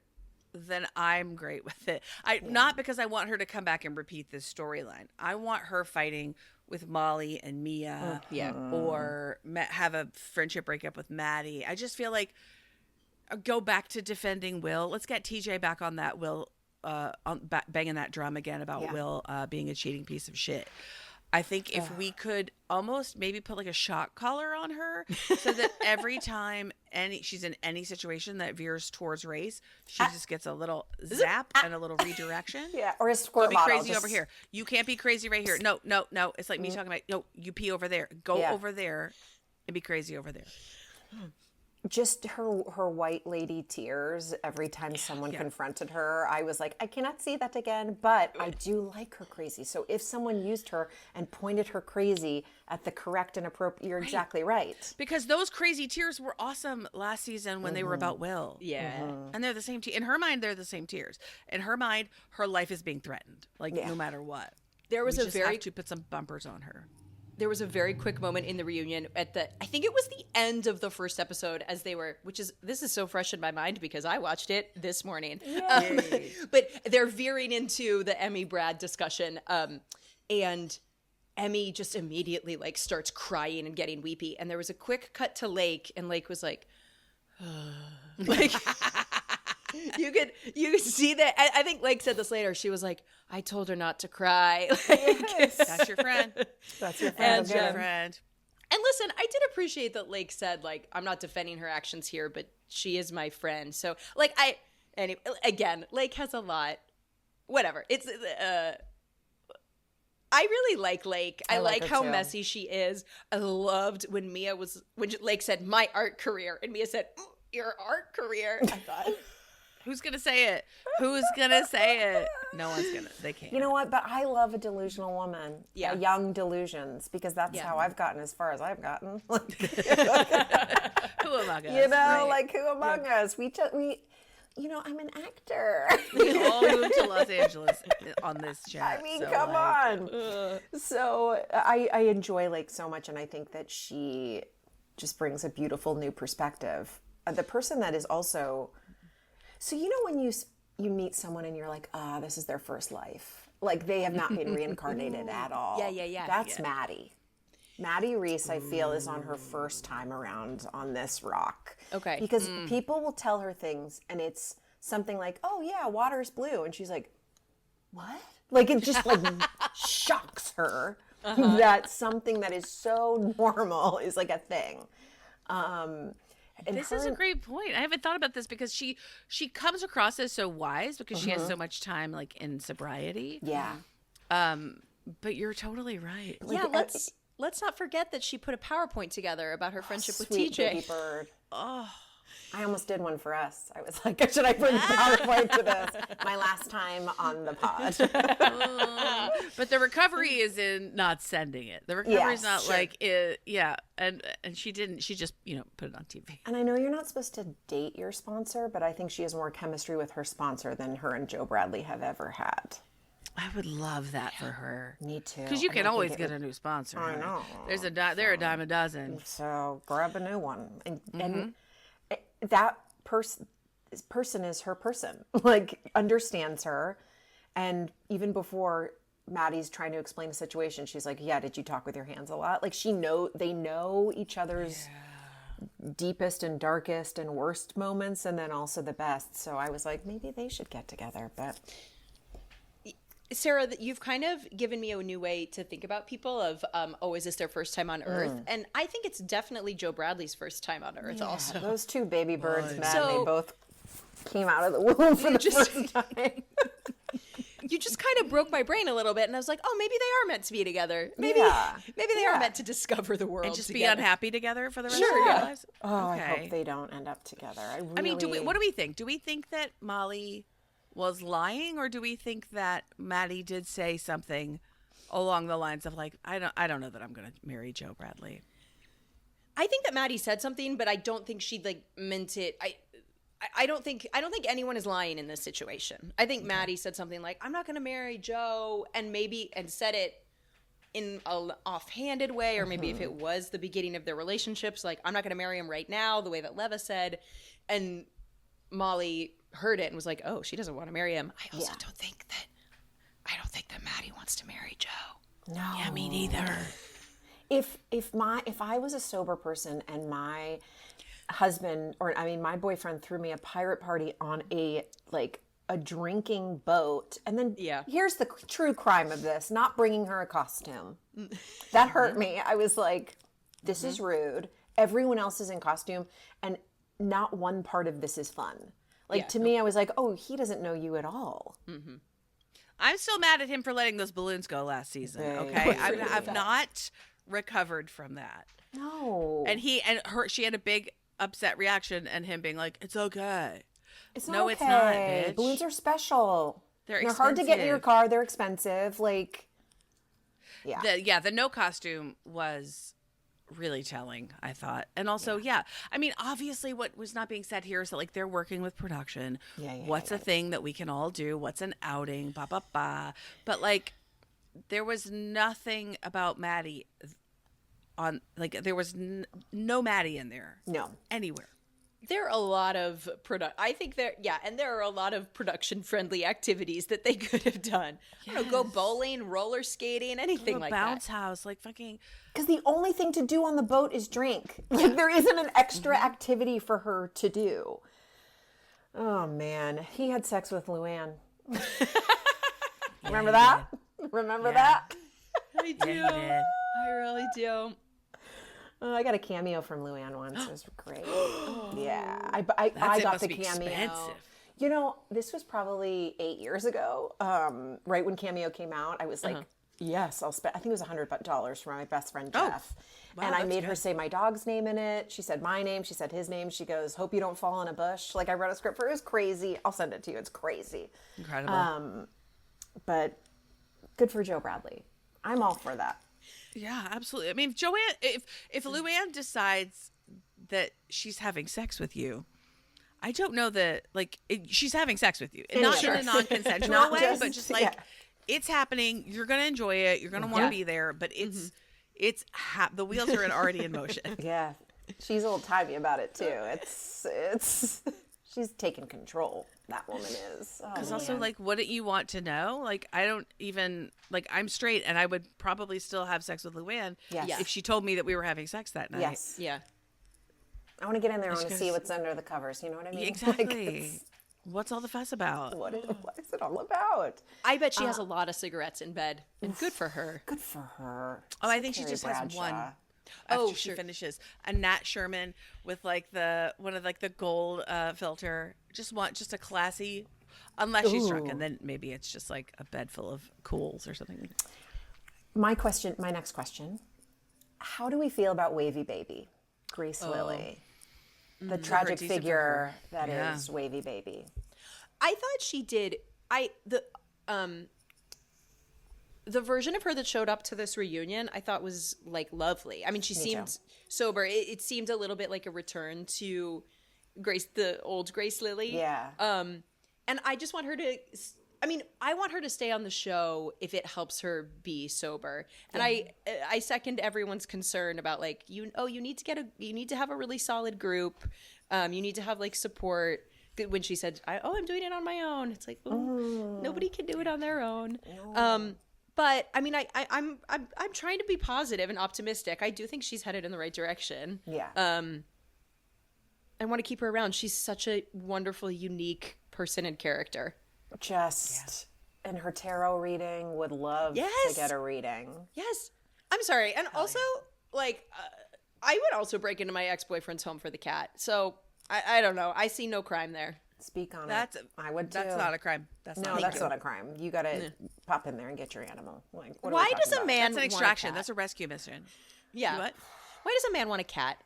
then I'm great with it. Not because I want her to come back and repeat this storyline. I want her fighting with Molly and Mia, Yeah. or have a friendship breakup with Maddie. I just feel like go back to defending Will. Let's get TJ back on that Will, banging that drum again about Yeah. Will being a cheating piece of shit. I think if we could almost maybe put like a shock collar on her so that every time she's in any situation that veers towards race, she just gets a little zap and a little redirection. yeah, or a squirt Don't be bottle. crazy over here. You can't be crazy right here. No, no, no. It's like me talking about, no, you pee over there. Go Yeah. over there and be crazy over there. Just her white lady tears every time someone confronted her. I was like, I cannot see that again, but I do like her crazy. So if someone used her and pointed her crazy at the correct and appropriate, you're exactly right. Because those crazy tears were awesome last season when they were about Will. Yeah. And they're the same in her mind, they're the same tears. In her mind, her life is being threatened. Like no matter what. There was We a just very have to put some bumpers on her. there was a very quick moment in the reunion I think it was the end of the first episode as they were, this is so fresh in my mind because I watched it this morning. But they're veering into the Emmy Brad discussion. And Emmy just immediately like starts crying and getting weepy. And there was a quick cut to Lake, and Lake was like, like you could see that. I think Lake said this later. She was like, I told her not to cry. That's your friend. That's your And, friend. Your again. friend. And listen, I did appreciate that Lake said, like, I'm not defending her actions here, but she is my friend. So, like, again, Lake has a lot. Whatever. It's, I really like Lake. I like like her how too. messy she is. I loved when Lake said, my art career. And Mia said, your art career. I thought. Who's gonna say it? Who's gonna say it? No one's gonna. They can't. You know what? But I love a delusional woman. Yeah. Young delusions, because that's Yeah. how I've gotten as far as I've gotten. Who among us? You know, Right. like who among us? We, I'm an actor. We all moved to Los Angeles on this chat. I mean, so, come like, on. So I enjoy Lake so much, and I think that she just brings a beautiful new perspective. The person that is also, so when you meet someone and you're like, this is their first life. Like they have not been reincarnated at all. Yeah. That's Maddie. Maddie Reese, I feel, is on her first time around on this rock. Okay. Because people will tell her things, and it's something like, oh, yeah, water's blue. And she's like, what? Like, it just, like, shocks her that something that is so normal is, like, a thing. This is a great point. I haven't thought about this because she comes across as so wise because she has so much time, like, in sobriety. Yeah. But you're totally right. Yeah, let's not forget that she put a PowerPoint together about her friendship with Sweet TJ. baby bird. Oh. I almost did one for us. I was like, should I bring PowerPoint to this? My last time on the pod. But the recovery is in not sending it. The recovery is Yes, not sure. like, and she didn't. She just, put it on TV. And I know you're not supposed to date your sponsor, but I think she has more chemistry with her sponsor than her and Joe Bradley have ever had. I would love that for her. Me too. Because you And can I always think get a new sponsor. I right? know. They're a dime a dozen. So grab a new one. And that person is her person. Like, understands her. And even before Maddie's trying to explain the situation, she's like, yeah, did you talk with your hands a lot? Like, they know each other's deepest and darkest and worst moments, and then also the best. So I was like, maybe they should get together. But Sarah, you've kind of given me a new way to think about people of, is this their first time on Earth? And I think it's definitely Joe Bradley's first time on Earth also. those two baby birds met, So- they both came out of the womb for the first time. You just kind of broke my brain a little bit, and I was like, oh, maybe they are meant to be together. Maybe they are meant to discover the world And just together. be unhappy together for the rest Sure, of their yeah. lives? Oh, Okay. I hope they don't end up together. I mean, what do we think? Do we think that Molly was lying, or do we think that Maddie did say something along the lines of like, I don't know that I'm going to marry Joe Bradley? I think that Maddie said something, but I don't think she like meant it. I don't think anyone is lying in this situation. I think Maddie said something like, I'm not going to marry Joe, and said it in an offhanded way, or maybe if it was the beginning of their relationships, like, I'm not going to marry him right now, the way that Leva said. And Molly heard it and was like, oh, she doesn't want to marry him. I also don't think that Maddie wants to marry Joe. No. Yeah, me neither. If I was a sober person and my husband, or I mean my boyfriend, threw me a pirate party on a drinking boat, and then here's the true crime of this: not bringing her a costume. That hurt me. I was like, this is rude. Everyone else is in costume, and not one part of this is fun. To me, I was like, oh, he doesn't know you at all. I'm still mad at him for letting those balloons go last season. Okay, I've not recovered from that. No. And she had a big upset reaction, and him being like, "It's okay." It's no, not it's not, okay. bitch. Balloons are special. They're hard to get in your car. They're expensive. The no costume was really telling, I thought. And also, I mean, obviously what was not being said here is that like they're working with production. What's a thing that we can all do? What's an outing? Ba ba ba. But like there was nothing about Maddie on there was no Maddie in there. No. Anywhere. There are a lot of and there are a lot of production friendly activities that they could have done. Yes. Go bowling, roller skating, anything like bounce that. House, like fucking. Because the only thing to do on the boat is drink. There isn't an extra activity for her to do. Oh man, he had sex with Luann. Remember that? Remember that? I do. Yeah, I really do. I got a cameo from Luann once. It was great. Yeah, I got the cameo. Expensive. This was probably 8 years ago. Right when Cameo came out, I was like, "Yes, I'll spend." I think it was $100 for my best friend Jeff, and I made her say my dog's name in it. She said my name. She said his name. She goes, "Hope you don't fall in a bush." Like I wrote a script for it. It was crazy. I'll send it to you. It's crazy. Incredible. But good for Joe Bradley. I'm all for that. Yeah, absolutely. I mean, if Luann decides that she's having sex with you, I don't know that she's having sex with you, not in a non-consensual way, but just it's happening. You're gonna enjoy it. You're gonna want to be there, but it's the wheels are already in motion. Yeah, she's a little timey about it too. It's she's taking control. That woman is. Because also, wouldn't you want to know? I don't even, I'm straight, and I would probably still have sex with Luann if she told me that we were having sex that night. Yes. Yeah. I want to get in there. I want to see what's under the covers. You know what I mean? Exactly. What's all the fuss about? What is it all about? I bet she has a lot of cigarettes in bed, and good for her. Good for her. Oh, I think she just has one. After she finishes a Nat Sherman with one of the gold filter. Just a classy, unless she's drunk, and then maybe it's just like a bed full of cools or something. My next question: how do we feel about Wavy Baby, Grace Lilly, the tragic figure that is Wavy Baby? I thought she did. The version of her that showed up to this reunion, I thought was lovely. I mean, she seemed sober. It seemed a little bit like a return to the old Grace Lilly. Yeah. And I just want her to. I want her to stay on the show if it helps her be sober. And I second everyone's concern about you need to have a really solid group. You need to have support. When she said, I'm doing it on my own. It's nobody can do it on their own. No. But I mean, I'm trying to be positive and optimistic. I do think she's headed in the right direction. Yeah. I want to keep her around. She's such a wonderful, unique person and character. And her tarot reading, would love to get a reading. Yes. I'm sorry. And also, I would also break into my ex-boyfriend's home for the cat. So I don't know. I see no crime there. Speak on That's it. I would too. That's not a crime. That's No, not that's not a crime. You got to pop in there and get your animal. Like, what are we Why talking does a about? man That's an want a extraction. cat? That's a rescue mission. Yeah. What? Why does a man want a cat?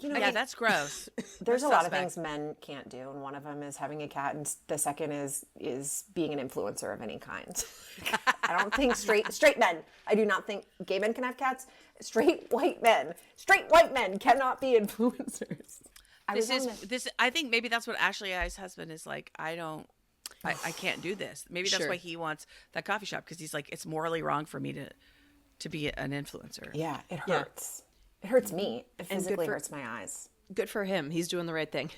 You know, Yeah, that's gross. there's a That's lot of suspect. things men can't do, and one of them is having a cat, and the second is being an influencer of any kind. I don't think straight men. I do not think gay men can have cats. Straight white men cannot be influencers. I think maybe that's what Ashley I's husband is like. I can't do this. Maybe that's Sure. why he wants that coffee shop, because he's like, it's morally wrong for me to be an influencer. Yeah, it hurts. It hurts me. It physically for- hurts my eyes. Good for him. He's doing the right thing.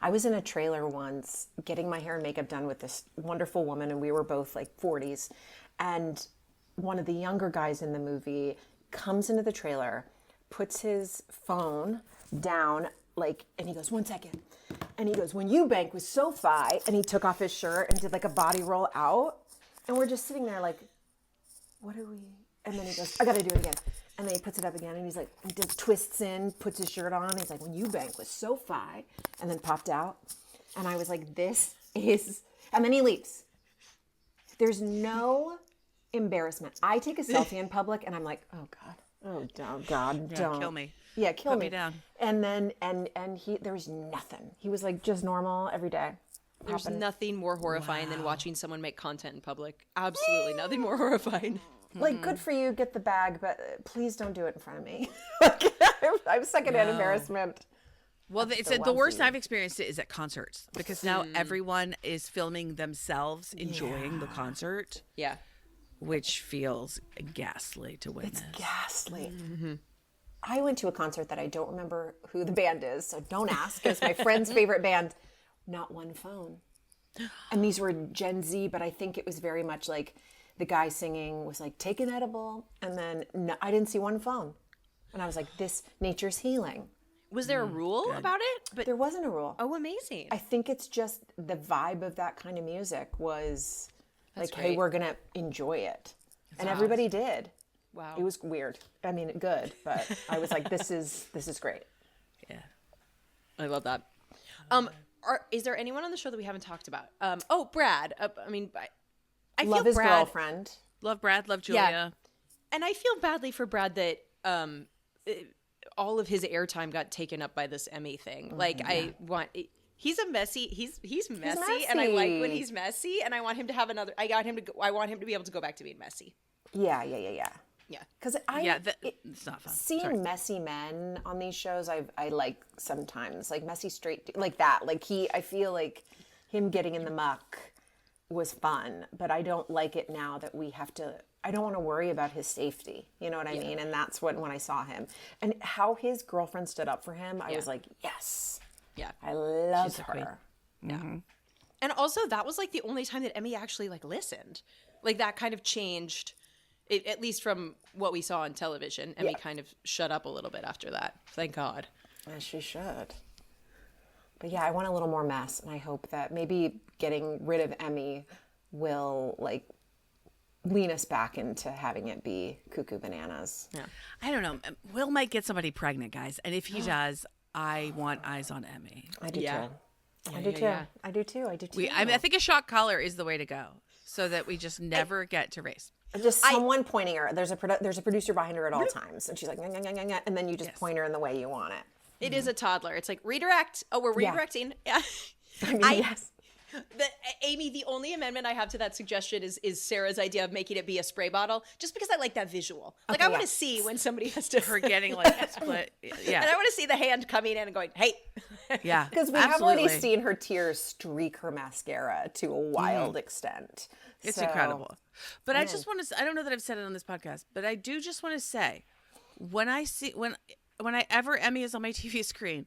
I was in a trailer once getting my hair and makeup done with this wonderful woman, and we were both like 40s. And one of the younger guys in the movie comes into the trailer, puts his phone down, and he goes, 1 second. And he goes, when you bank with SoFi, and he took off his shirt and did like a body roll out. And we're just sitting there like, what are we? And then he goes, I got to do it again. And then he puts it up again, and he's like, twists in, puts his shirt on. He's like, when you bank with SoFi, and then popped out. And I was like, this is, and then he leaves. There's no embarrassment. I take a selfie in public, and I'm like, oh God, God, don't. Kill me. Yeah, kill Put me. me down. And then, and there was nothing. He was like just normal every day. There's nothing more horrifying than watching someone make content in public. Absolutely nothing more horrifying. Like, good for you, get the bag, but please don't do it in front of me. I'm secondhand embarrassment. Well, the worst I've experienced it is at concerts, because now everyone is filming themselves enjoying the concert, Yeah. which feels ghastly to witness. It's ghastly. I went to a concert that I don't remember who the band is, so don't ask. It's my friend's favorite band. Not one phone. And these were Gen Z, but I think it was very much like the guy singing was like, take an edible. And then I didn't see one phone. And I was like, this nature's healing. Was there a rule about it? But there wasn't a rule. Oh, amazing. I think it's just the vibe of that kind of music was like, hey, great. we're going to enjoy it. And everybody did. Wow. It was weird. I mean, good, but I was like, this is great. Yeah. I love that. Is there anyone on the show that we haven't talked about? Brad. I Love feel his Brad, girlfriend. Love Brad, love Julia. and I feel badly for Brad that all of his airtime got taken up by this Emmy thing. He's a messy. He's messy, and I like when he's messy, and I want him to have another. I want him to be able to go back to being messy. Yeah. Yeah. Because It's not fun. seeing Sorry. messy men on these shows, I like sometimes, like messy straight, like that. Like I feel like him getting in the muck was fun, but I don't like it now that we have to. I don't want to worry about his safety. You know what I mean? And that's when I saw him and how his girlfriend stood up for him. I was like, yes, Yeah. I love She's a queen. her. Yeah. And also, that was like the only time that Emmy actually like listened. Like that kind of changed, at least from what we saw on television. Emmy kind of shut up a little bit after that. Thank God. As she should. But yeah, I want a little more mess, and I hope that maybe getting rid of Emmy will like lean us back into having it be cuckoo bananas. Yeah. I don't know. Will might get somebody pregnant, guys. And if he does, I want eyes on Emmy. I do Yeah. too. I do too. I do too. I do too. I think a shock collar is the way to go, so that we just never get to race. Just someone pointing her. There's a producer behind her at all times, and she's like, "Nyah, nyah, nyah, nyah," and then you just point her in the way you want it. It is a toddler. It's like redirect. Oh, we're redirecting. Yeah. I mean, yes. Amy, the only amendment I have to that suggestion is Sarah's idea of making it be a spray bottle, just because I like that visual. Like, I want to see when somebody has to. Her getting like split. Yeah. And I want to see the hand coming in and going, hey. Yeah. Because we have already seen her tears streak her mascara to a wild extent. It's So- incredible. But I just want to, I don't know that I've said it on this podcast, but I do just want to say, when I ever Emmy is on my TV screen,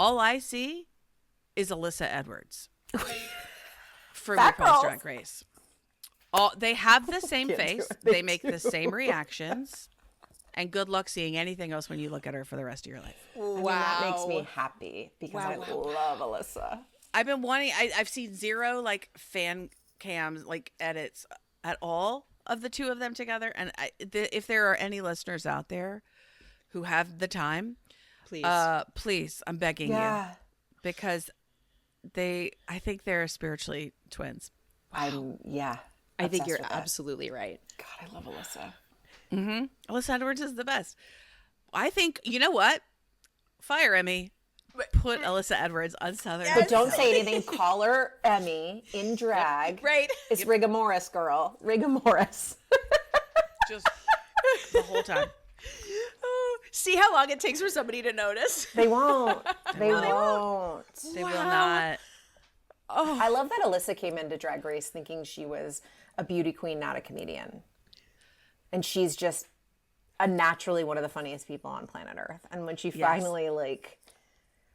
all I see is Alyssa Edwards for Fat RuPaul's girls. Drag Race. They have the same face. They make the same reactions. And good luck seeing anything else when you look at her for the rest of your life. I mean, that makes me happy because I love Alyssa. I've been wanting. I've seen zero like fan cams like edits at all of the two of them together. And if there are any listeners out there who have the time, Please. please, I'm begging you. Yeah. because I think they're spiritually twins. Yeah. I think obsessed you're with it. absolutely right. God, I love Alyssa. Alyssa Edwards is the best. I think, you know what? Fire Emmy. Put Alyssa Edwards on Southern. But don't say anything. Call her Emmy in drag. Right. It's Rigamoris, girl. Rigamoris. Just the whole time. Oh, see how long it takes for somebody to notice. They won't. They won't. They will not. I love that Alyssa came into Drag Race thinking she was a beauty queen, not a comedian. And she's just naturally one of the funniest people on planet Earth. And when she finally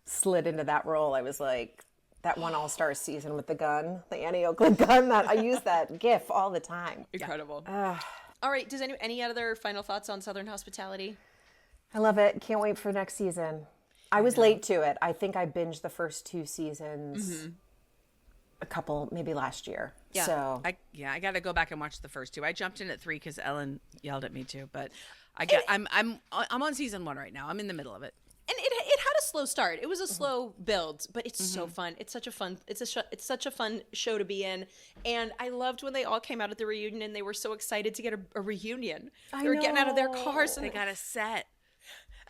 slid into that role, I was like, that one All-Star season with the gun, the Annie Oakland gun, that I use that gif all the time. Incredible. All right. Does any other final thoughts on Southern hospitality? I love it. Can't wait for next season. I was late to it. I think I binged the first 2 seasons a couple, maybe last year. Yeah. So I got to go back and watch the first 2. I jumped in at 3 because Ellen yelled at me too, but I'm on season 1 right now. I'm in the middle of it. And it had a slow start. It was a slow build, but it's so fun. It's such a fun. It's such a fun show to be in. And I loved when they all came out at the reunion and they were so excited to get a reunion. They were getting out of their cars and They got a set.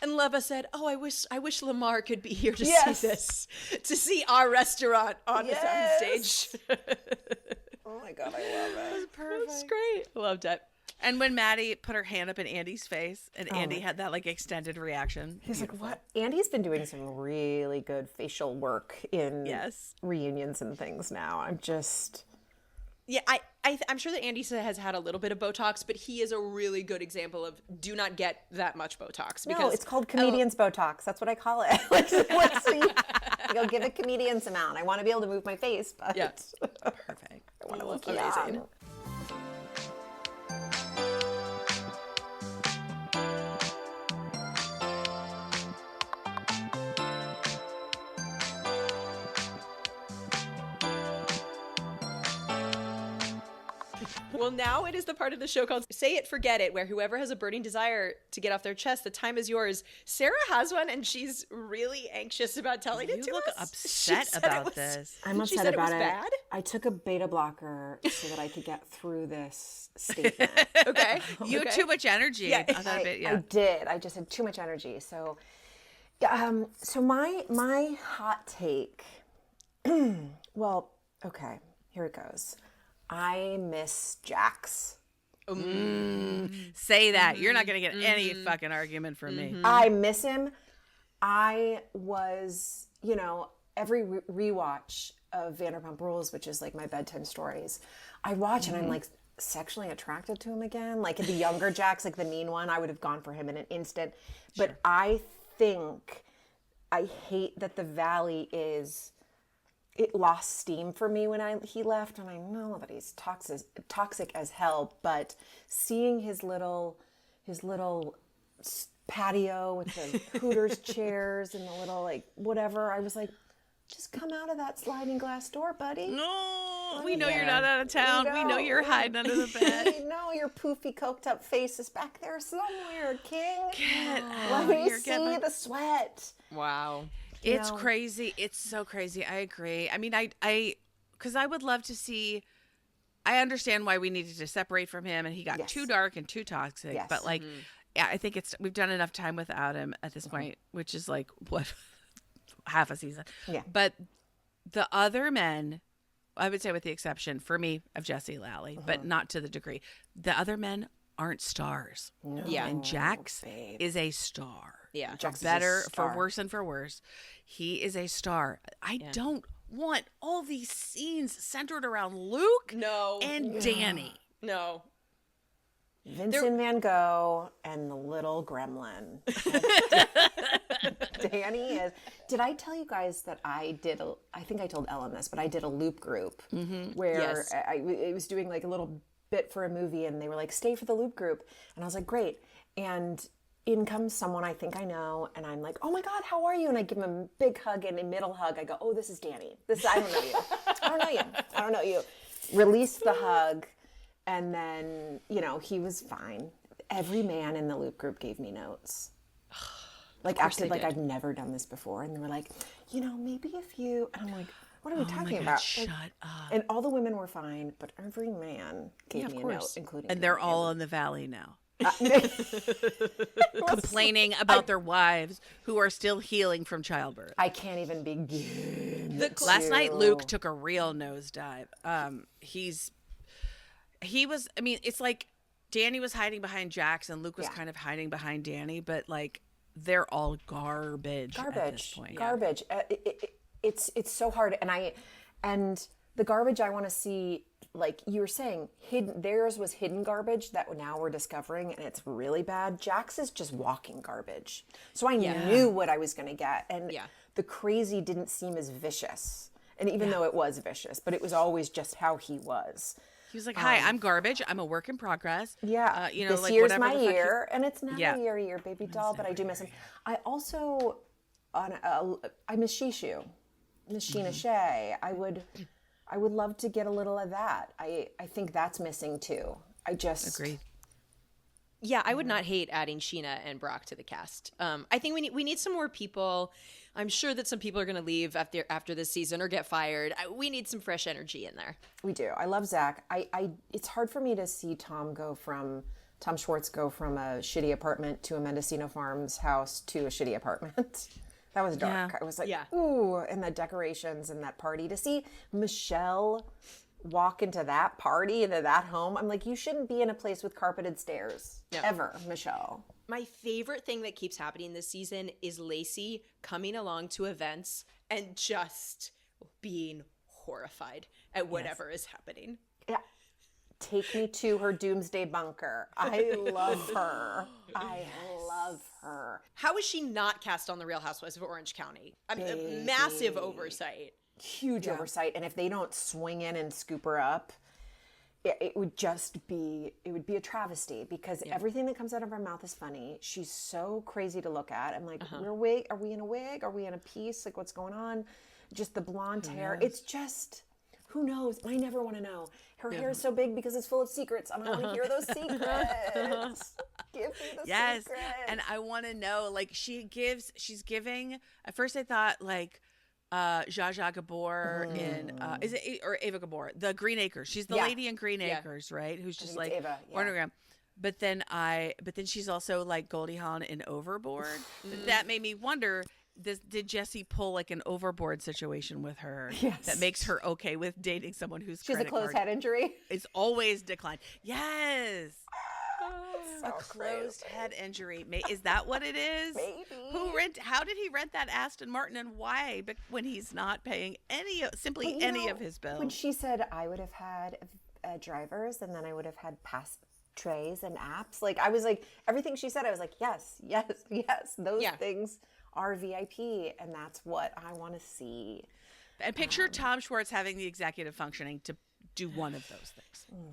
And Leva said, "Oh, I wish Lamar could be here to Yes. see this, to see our restaurant on the soundstage." oh my God, I love it. That's great. I loved it. And when Maddie put her hand up in Andy's face and Andy had that extended reaction. He's like, what? Andy's been doing some really good facial work in reunions and things now. I'm just... Yeah, I'm sure that Andy has had a little bit of Botox, but he is a really good example of do not get that much Botox. Because, no, it's called comedian's Botox. That's what I call it. I go, give a comedian's amount. I want to be able to move my face, but Perfect. I want to look Amazing. young. Well, now it is the part of the show called Say It, Forget It, where whoever has a burning desire to get off their chest, the time is yours. Sarah has one, and she's really anxious about telling it to You look us. upset about this. I'm She upset said it about was it. bad? I took a beta blocker so that I could get through this statement. Okay. You had too much energy. Yeah. I did. I just had too much energy. So, so my hot take. Well, okay, here it goes. I miss Jax. Say that. You're not going to get any fucking argument from me. I miss him. I was, every rewatch of Vanderpump Rules, which is like my bedtime stories, I watch and I'm like sexually attracted to him again. Like the younger Jax, like the mean one, I would have gone for him in an instant. But I hate that the Valley it lost steam for me when he left, and I know that he's toxic as hell, but seeing his little patio with the Hooters chairs and the little whatever, I was like, just come out of that sliding glass door, buddy. No, we know you're not out of town. We know you're hiding under the bed. I know your poofy, coked up face is back there somewhere, King. Let me me see the sweat. Wow. It's crazy. It's so crazy. I agree. I mean, because I would love to see. I understand why we needed to separate from him, and he got too dark and too toxic. Yes. But I think we've done enough time without him at this point, which is what half a season. Yeah. But the other men, I would say, with the exception for me of Jesse Lally, but not to the degree. The other men aren't stars. No, Yeah. And Jax babe. is a star. Yeah. Jax is a Better star. for worse and for worse. He is a star. I don't want all these scenes centered around Luke and Danny. No. Vincent Van Gogh and the little gremlin. Danny is. Did I tell you guys that I think I told Ellen this, but I did a loop group where Yes. I was doing like a little bit for a movie, and they were like, stay for the loop group. And I was like, great. And in comes someone I think I know, and I'm like, oh my God, how are you? And I give him a big hug and a middle hug. I go, oh, this is Danny. I don't know you. I don't know you. Release the hug. And then, he was fine. Every man in the loop group gave me notes. Like course acted they like did. I've never done this before. And they were like, maybe if you, and I'm like, what are we talking God, about? shut Like, up. and all the women were fine, but every man gave of me a note, course. including And they're all in the valley now, all. complaining about their wives who are still healing from childbirth. I can't even begin. Last night, Luke to- took a real nosedive. He was. I mean, it's like Danny was hiding behind Jax, and Luke was Yeah. kind of hiding behind Danny. But like, they're all garbage at this point. Garbage. It's so hard, and the garbage I want to see, like you were saying, hidden. Theirs was hidden garbage that now we're discovering, and it's really bad. Jax is just walking garbage, so I knew what I was going to get, and the crazy didn't seem as vicious. And even though it was vicious, but it was always just how he was. He was like, "Hi, I'm garbage. I'm a work in progress. Yeah, this like year's whatever my the fuck year, and it's never Yeah. year, baby doll. But I do miss him. I also, I miss Shishu, Miss Sheena Shea. I would love to get a little of that. I think that's missing too. I just Agreed. Yeah, I would not hate adding Sheena and Brock to the cast. I think we need some more people. I'm sure that some people are going to leave after this season or get fired. We need some fresh energy in there. We do. I love Zach. It's hard for me to see Tom Schwartz go from a shitty apartment to a Mendocino Farms house to a shitty apartment. That was dark. Yeah. I was like, Yeah. ooh, and the decorations and that party. To see Michelle walk into that party, into that home, I'm like, you shouldn't be in a place with carpeted stairs. No. Ever, Michelle. My favorite thing that keeps happening this season is Lacey coming along to events and just being horrified at whatever is happening. Yeah. Take me to her doomsday bunker. I love her. I love her. How is she not cast on The Real Housewives of Orange County? I mean, a massive oversight. Huge oversight. And if they don't swing in and scoop her up, it would be a travesty, because everything that comes out of her mouth is funny. She's so crazy to look at. I'm like, are we in a wig? Are we in a piece? Like, what's going on? Just the blonde hair. It's just, who knows? I never want to know. Her hair is so big because it's full of secrets. I want to hear those secrets. Give me the secrets. And I want to know, like, she's giving, at first I thought, like, Zsa Zsa Gabor in is it or Ava Gabor, the Green Acres. She's the lady in Green Acres, right? Who's just like Ava, ornogram. But then she's also like Goldie Hawn in Overboard. That made me wonder, did Jessie pull like an Overboard situation with her that makes her okay with dating someone who's She's a closed head injury. It's always declined. Yes. So A closed head injury. Is that what it is? Maybe. How did he rent that Aston Martin, and why? But when he's not paying any of his bills. When she said I would have had drivers, and then I would have had pass trays and apps, like I was like, everything she said, I was like, yes. Those things are VIP, and that's what I want to see. And picture Tom Schwartz having the executive functioning to do one of those things. Oh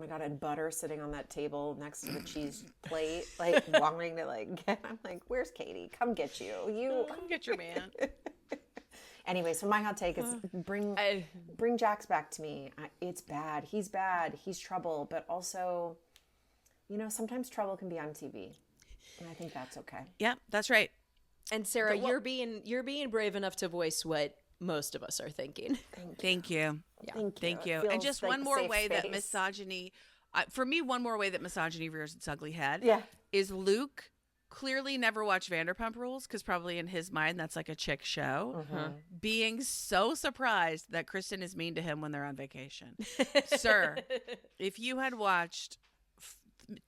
my god, and butter sitting on that table next to the cheese plate, like wanting to like get. I'm like, where's Katie? Come get you. Come get your man. Anyway, so my hot take is bring Jax back to me. It's bad. He's bad. He's trouble, but also, sometimes trouble can be on TV, and I think that's okay. Yeah, that's right. And Sarah, you're being brave enough to voice what most of us are thinking. Thank you. Yeah. Thank you. It And just feels like one a more safe way that space. misogyny, for me, one more way that misogyny rears its ugly head is Luke clearly never watched Vanderpump Rules, because probably in his mind that's like a chick show, being so surprised that Kristen is mean to him when they're on vacation. Sir, if you had watched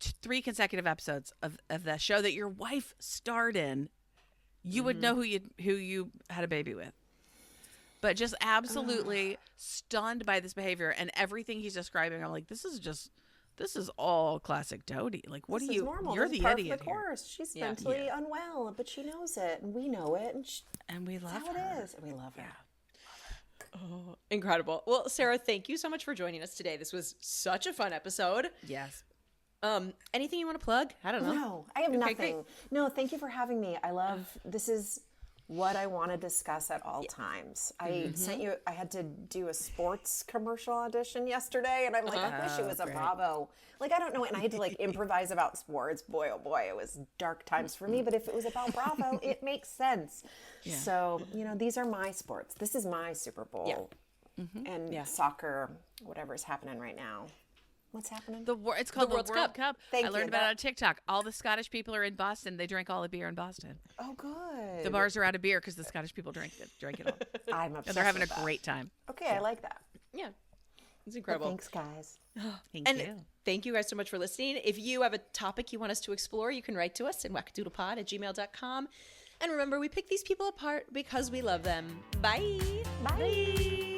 3 consecutive episodes of the show that your wife starred in, you would know who you had a baby with. But just absolutely stunned by this behavior and everything he's describing. I'm like, this is all classic Dodie. Like, what This are is you? normal. You're This is the par idiot for the here. course. She's mentally unwell, but she knows it, and we know it, And we love that's how her. it is. And we love her. Oh, incredible. Well, Sarah, thank you so much for joining us today. This was such a fun episode. Yes. Anything you want to plug? I don't know. No, I have Okay, nothing. great. No, thank you for having me. I love this is what I want to discuss at all times. I sent you, I had to do a sports commercial audition yesterday, and I'm like, I wish it was a Bravo. Like, I don't know, and I had to like improvise about sports. Boy, oh boy, it was dark times for me, but if it was about Bravo, it makes sense. Yeah. So, you know, these are my sports. This is my Super Bowl. And soccer, whatever's happening right now. What's happening? It's called the World Cup. Thank I you. learned about it on TikTok. All the Scottish people are in Boston. They drank all the beer in Boston. Oh, good. The bars are out of beer because the Scottish people drank it all. I'm obsessed And they're having with a that. great time. Okay, I like that. Yeah. It's incredible. Well, thanks, guys. Thank you. Thank you guys so much for listening. If you have a topic you want us to explore, you can write to us at wackadoodlepod@gmail.com. And remember, we pick these people apart because we love them. Bye. Bye.